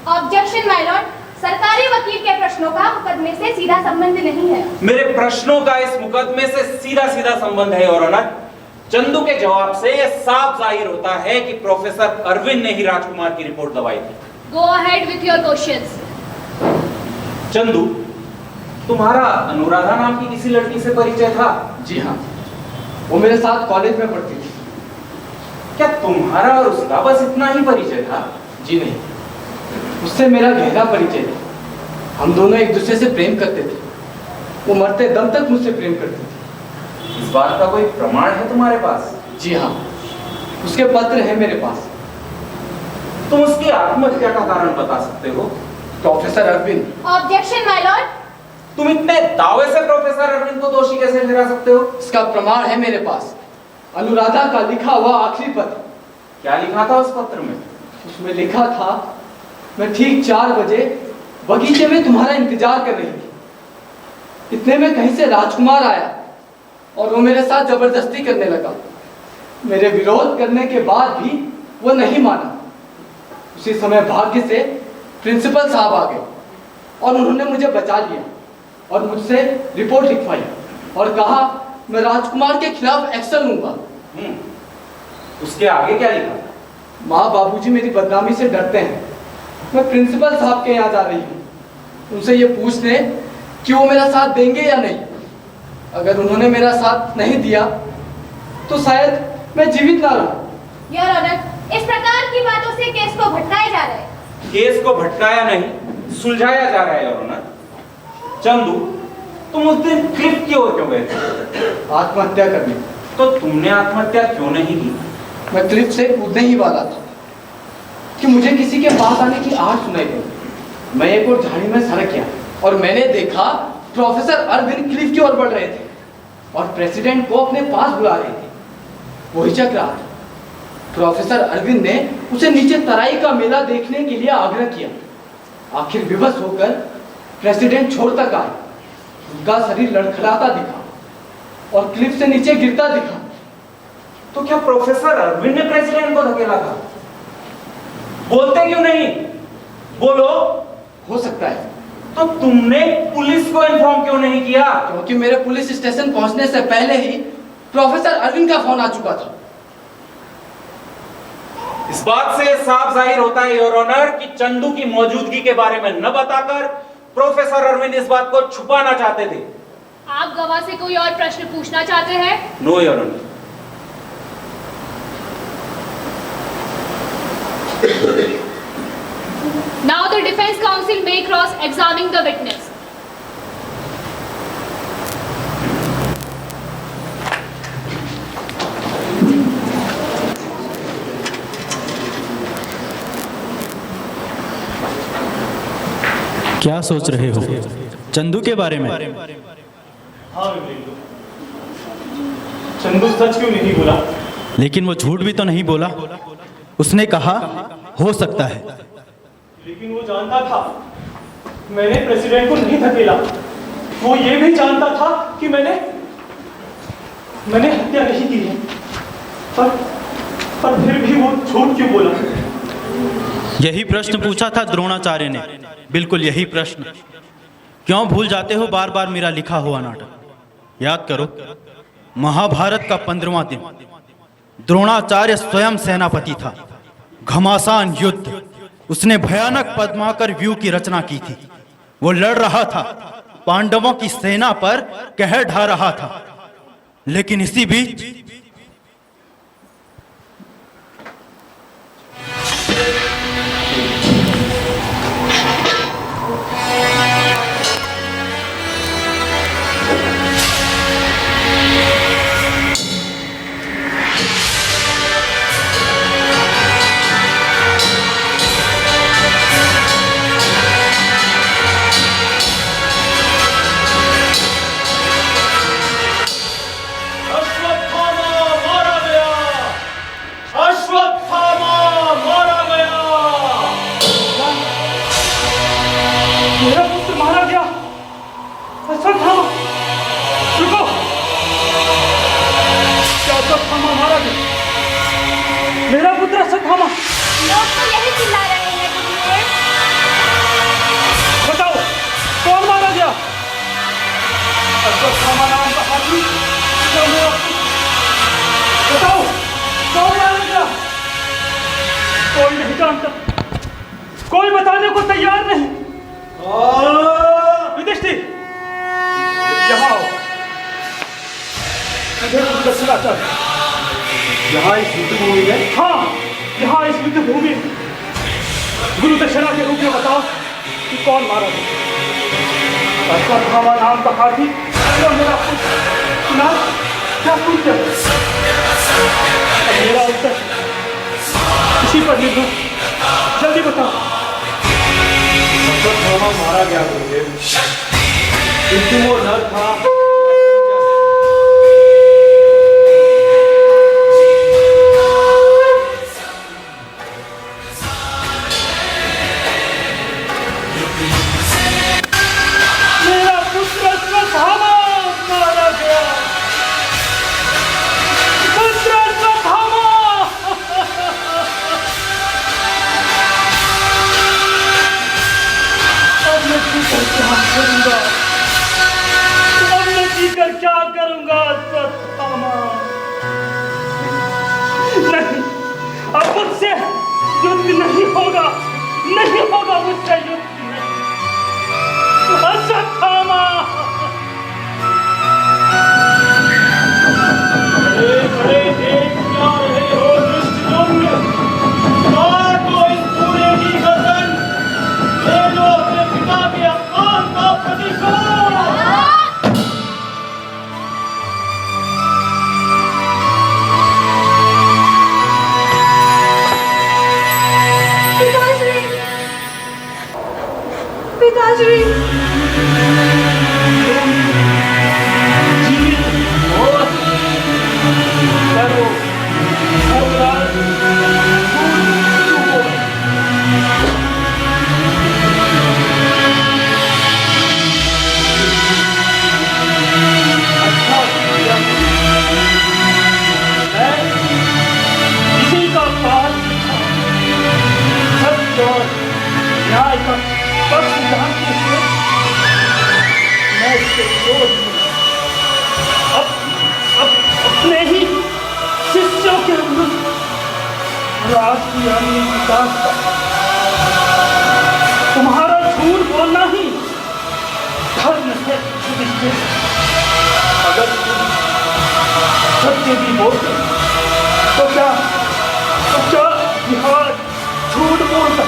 ऑब्जेक्शन माय लॉर्ड, सरकारी वकील के प्रश्नों का मुकदमे से सीधा संबंध नहीं है। मेरे प्रश्नों का इस मुकदमे से सीधा सीधा संबंध है योर ऑनर। चंदू के जवाब से यह साफ जाहिर होता है कि प्रोफेसर अरविंद ने ही राजकुमार की रिपोर्ट दबाई थी। Go ahead with your questions. Chandu, तुम्हारा अनुराधा नाम की किसी लड़की से परिचय था? जी हाँ, वो मेरे साथ कॉलेज में पढ़ती थी। क्या तुम्हारा और उसका बस इतना ही परिचय था? जी नहीं, उससे मेरा गहरा परिचय था। हम दोनों एक दूसरे से प्रेम करते थे। वो मरते दम तक मुझसे प्रेम करती थी। इस बात का कोई प्रमाण है तुम्हारे पास? जी हाँ, उसके पत्र हैं मेरे पास। तुम उसकी आत्महत्या का कारण बता सकते हो? Professor Arvind. Objection my lord, तुम इतने दावे से प्रोफेसर अरविंद को दोषी कैसे ठहरा सकते हो? इसका प्रमाण है मेरे पास। अनुराधा का लिखा हुआ आखिरी पत्र। क्या लिखा था उस पत्र में? उसमें लिखा था, मैं ठीक 4 बजे बगीचे में तुम्हारा इंतजार कर रही थी। इतने में कहीं से राजकुमार आया और वो मेरे साथ जबरदस्ती करने लगा। मेरे विरोध करने के बाद भी वो नहीं माना। उसी समय भाग्य से प्रिंसिपल साहब आ गए और उन्होंने मुझे बचा लिया और मुझसे रिपोर्ट लिखवाई और कहा मैं राजकुमार के खिलाफ एक्शन लूंगा। उसके आगे क्या लिखा? माँ बाबूजी मेरी बदनामी से डरते हैं। मैं प्रिंसिपल साहब के यहाँ जा रही हूँ उनसे ये पूछने कि वो मेरा साथ देंगे या नहीं। अगर उन्होंने मेरा साथ नहीं दिया तो शायद मैं जीवित ना रहूं। योर ऑनर, इस प्रकार की बातों से केस को भटकाया जा रहा है। केस को भटकाया नहीं, सुलझाया जा रहा है योर ऑनर। चंदू, तुम उस दिन क्लिफ की ओर क्यों गए थे? आत्महत्या करने। तो तुमने आत्महत्या क्यों नहीं की? मैं क्लिफ से कूदने ही वाला था कि मुझे किसी के पास आने की आवाज सुनाई पड़ी। मैं एक और झाड़ी में सरक गया और मैंने देखा प्रोफेसर अरविंद क्लिफ की ओर बढ़ रहे थे और प्रेसिडेंट को अपने पास बुला रहे थे। वो हिचक रहा था। प्रोफेसर अरविंद ने उसे नीचे तराई का मेला देखने के लिए आग्रह किया। आखिर विवश होकर प्रेसिडेंट छोड़ तक आए। उनका शरीर लड़खड़ाता दिखा और क्लिफ से नीचे गिरता दिखा। तो क्या प्रोफेसर अरविंद ने प्रेसिडेंट को धकेला था? बोलते क्यों नहीं? बोलो। हो सकता है। तो तुमने पुलिस को इन्फॉर्म क्यों नहीं किया? क्योंकि मेरे पुलिस स्टेशन पहुंचने से पहले ही प्रोफेसर अरविंद का फोन आ चुका था। इस बात से साफ जाहिर होता है योर ऑनर कि चंदू की मौजूदगी के बारे में न बताकर प्रोफेसर अरविंद इस बात को छुपाना चाहते थे। आप गवाह से कोई और प्रश्न पूछना चाहते हैं? No your honour. Now the defense counsel may cross-examine the witness. क्या सोच रहे हो चंदू के बारे में? हाँ चंदू सच क्यों नहीं बोला? लेकिन वो झूठ भी तो नहीं बोला। उसने कहा हो सकता है। लेकिन वो जानता था मैंने प्रेसिडेंट को नहीं धकेला। वो ये भी जानता था कि मैंने हत्या नहीं की है। पर फिर भी वो झूठ क्यों बोला? यही प्रश्न पूछा था द्रोणाचार्य ने, बिल्कुल यही प्रश्न। क्यों भूल जाते हो बार बार मेरा लिखा हुआ नाटक? याद करो, महाभारत का 15वां दिन। द्रोणाचार्य स्वयं सेनापति था। घमासान युद्ध, उसने भयानक पद्माकर व्यू की रचना की थी। वो लड़ रहा था, पांडवों की सेना पर कहर ढा रहा था। लेकिन इसी बीच मेरा पुत्र मारा गया। अश्वत्थामा, रुको। क्या अश्वत्थामा मारा गया? मेरा पुत्र अश्वत्थामा। लोग तो यही चिल्ला रहे हैं गुरुदेव। बताओ कौन मारा गया? अश्वत्थामा नाम का हाथी जो मेरा पुत्र। बताओ कौन मारा गया? कोई नहीं जानता, कोई बताने को तैयार नहीं। युधिष्ठिर, यहाँ आओ। मुझे कुछ दक्षिणा चाहिए। यहाँ इस युद्ध भूमि में? हाँ, यहाँ इस युद्ध भूमि में गुरु दक्षिणा के रूप में बताओ कि कौन मारा गया? अश्वत्थामा नाम का हाथी जो मेरा पुत्र। सुना क्या पूछते? मेरा उत्तर इसी पर निर्भर। जल्दी बताओ। अश्वत्थामा मारा गया गुरुदेव, किंतु वो नर था। मेरा पुत्र अश्वत्थामा मारा गया। पुत्र अश्वत्थामा। अब मैं जीकर क्या करूंगा? अब मैं जीकर क्या करूंगा अश्वत्थामा? नहीं, अब मुझसे युद्ध नहीं होगा, नहीं होगा मुझसे युद्ध। अश्वत्थामा। बड़े देख क्या रहे हो दृष्टद्युम्न? काटो इस पूरे की गर्दन, ले लो अपने पिता के अपमान का प्रतिशोध। पिताश्री, पिताश्री। जीवित हो करो होगा अच्छा किया। मैं इसी का पाठ सत्य और न्याय का पक्ष जानते हुए मैं इसके विरोध में अपने ही शिष्यों के विरुद्ध राजनीति विकास का तुम्हारा झूठ बोलना ही धर्म है युधिष्ठिर। अगर तुम सत्य भी बोलते तो क्या बिहार झूठ बोलता?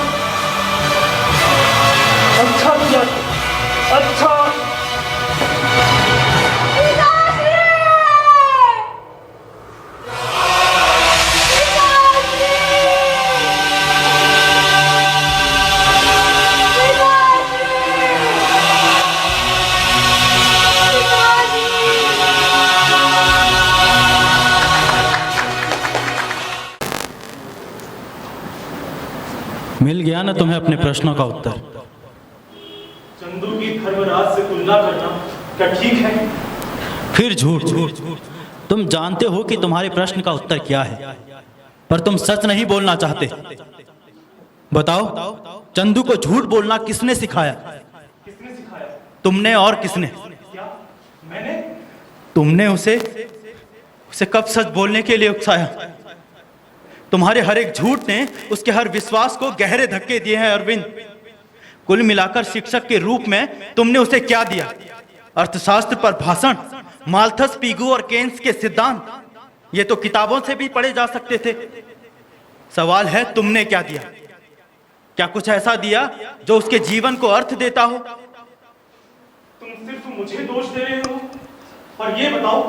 अच्छा किया, अच्छा। मिल गया ना तुम्हें अपने प्रश्नों का उत्तर? चंदू की धर्मराज से तुलना करना क्या ठीक है? फिर झूठ। तुम जानते हो कि तुम्हारे प्रश्न का उत्तर क्या है, पर तुम सच नहीं बोलना चाहते। बताओ, चंदू को झूठ बोलना किसने सिखाया? किसने सिखाया? तुमने और किसने? क्या मैंने? तुमने उसे कब सच बोलने के लिए उकसाया? तुम्हारे हर एक झूठ ने उसके हर विश्वास को गहरे धक्के दिए हैं अरविंद। कुल मिलाकर शिक्षक के रूप में तुमने उसे क्या दिया? अर्थशास्त्र पर भाषण माल्थस, पीगू और केन्स के सिद्धांत ये तो किताबों से भी पढ़े जा सकते थे। सवाल है तुमने क्या दिया? क्या कुछ ऐसा दिया जो उसके जीवन को अर्थ देता हो? तुम सिर्फ मुझे दोष दे रहे हो, और ये बताओ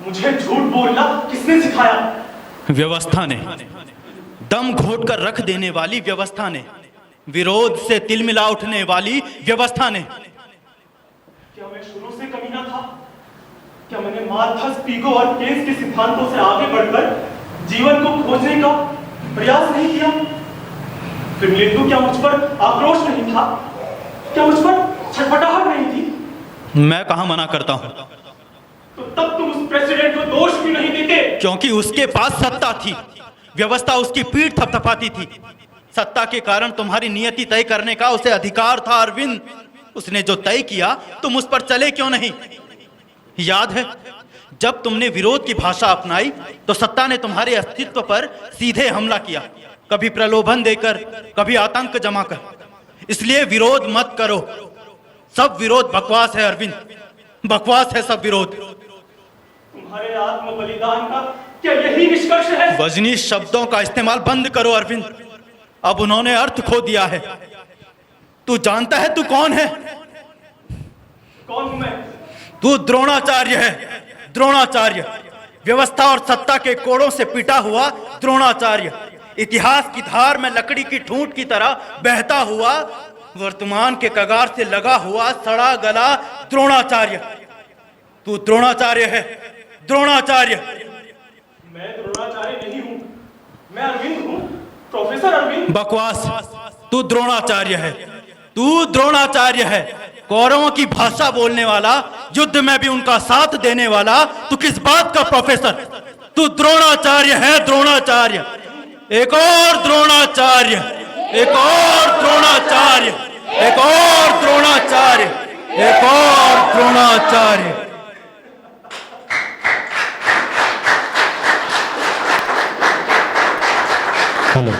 मुझे झूठ बोलना किसने सिखाया? व्यवस्था ने, दम घोट कर रख देने वाली व्यवस्था ने, विरोध से तिलमिला उठने वाली व्यवस्था ने। क्या मैं शुरू से कमीना था? क्या मैंने माल्थस, पीगो और केन्स के सिद्धांतों से आगे बढ़कर जीवन को खोजने का प्रयास नहीं किया? फिर क्या मुझ पर आक्रोश नहीं था? क्या मुझ पर छटपटाहट नहीं थी? मैं कहां मना करता हूं? तो तब तुम उस प्रेसिडेंट को दोष क्यों नहीं देते? क्योंकि उसके पास सत्ता थी, व्यवस्था उसकी पीठ थपथपाती थी। सत्ता के कारण तुम्हारी नियति तय करने का उसे अधिकार था अरविंद। उसने जो तय किया तुम उस पर चले क्यों नहीं? याद है जब तुमने विरोध की भाषा अपनाई तो सत्ता ने तुम्हारे अस्तित्व पर सीधे हमला किया, कभी प्रलोभन देकर, कभी आतंक जमाकर। इसलिए विरोध मत करो। सब विरोध बकवास है अरविंद, बकवास है सब विरोध। तुम्हारे आत्म बलिदान का क्या यही निष्कर्ष है? वजनी शब्दों का इस्तेमाल बंद करो अरविंद, अब उन्होंने अर्थ खो दिया है। तू जानता है तू कौन है? कौन हूं मैं? तू द्रोणाचार्य है, द्रोणाचार्य। व्यवस्था और सत्ता के कोड़ों से पिटा हुआ द्रोणाचार्य, इतिहास की धार में लकड़ी की ठूंठ की तरह बहता हुआ, वर्तमान के कगार से लगा हुआ सड़ा गला द्रोणाचार्य। तू द्रोणाचार्य है, द्रोणाचार्य। मैं द्रोणाचार्य नहीं हूं, मैं अरविंद हूं, प्रोफेसर अरविंद। बकवास, तू द्रोणाचार्य है, तू द्रोणाचार्य है। कौरवों की भाषा बोलने वाला, युद्ध में भी उनका साथ देने वाला, तू किस बात का प्रोफेसर? तू द्रोणाचार्य है, द्रोणाचार्य। एक और द्रोणाचार्य, एक और द्रोणाचार्य, एक और द्रोणाचार्य, एक और द्रोणाचार्य। हेलो।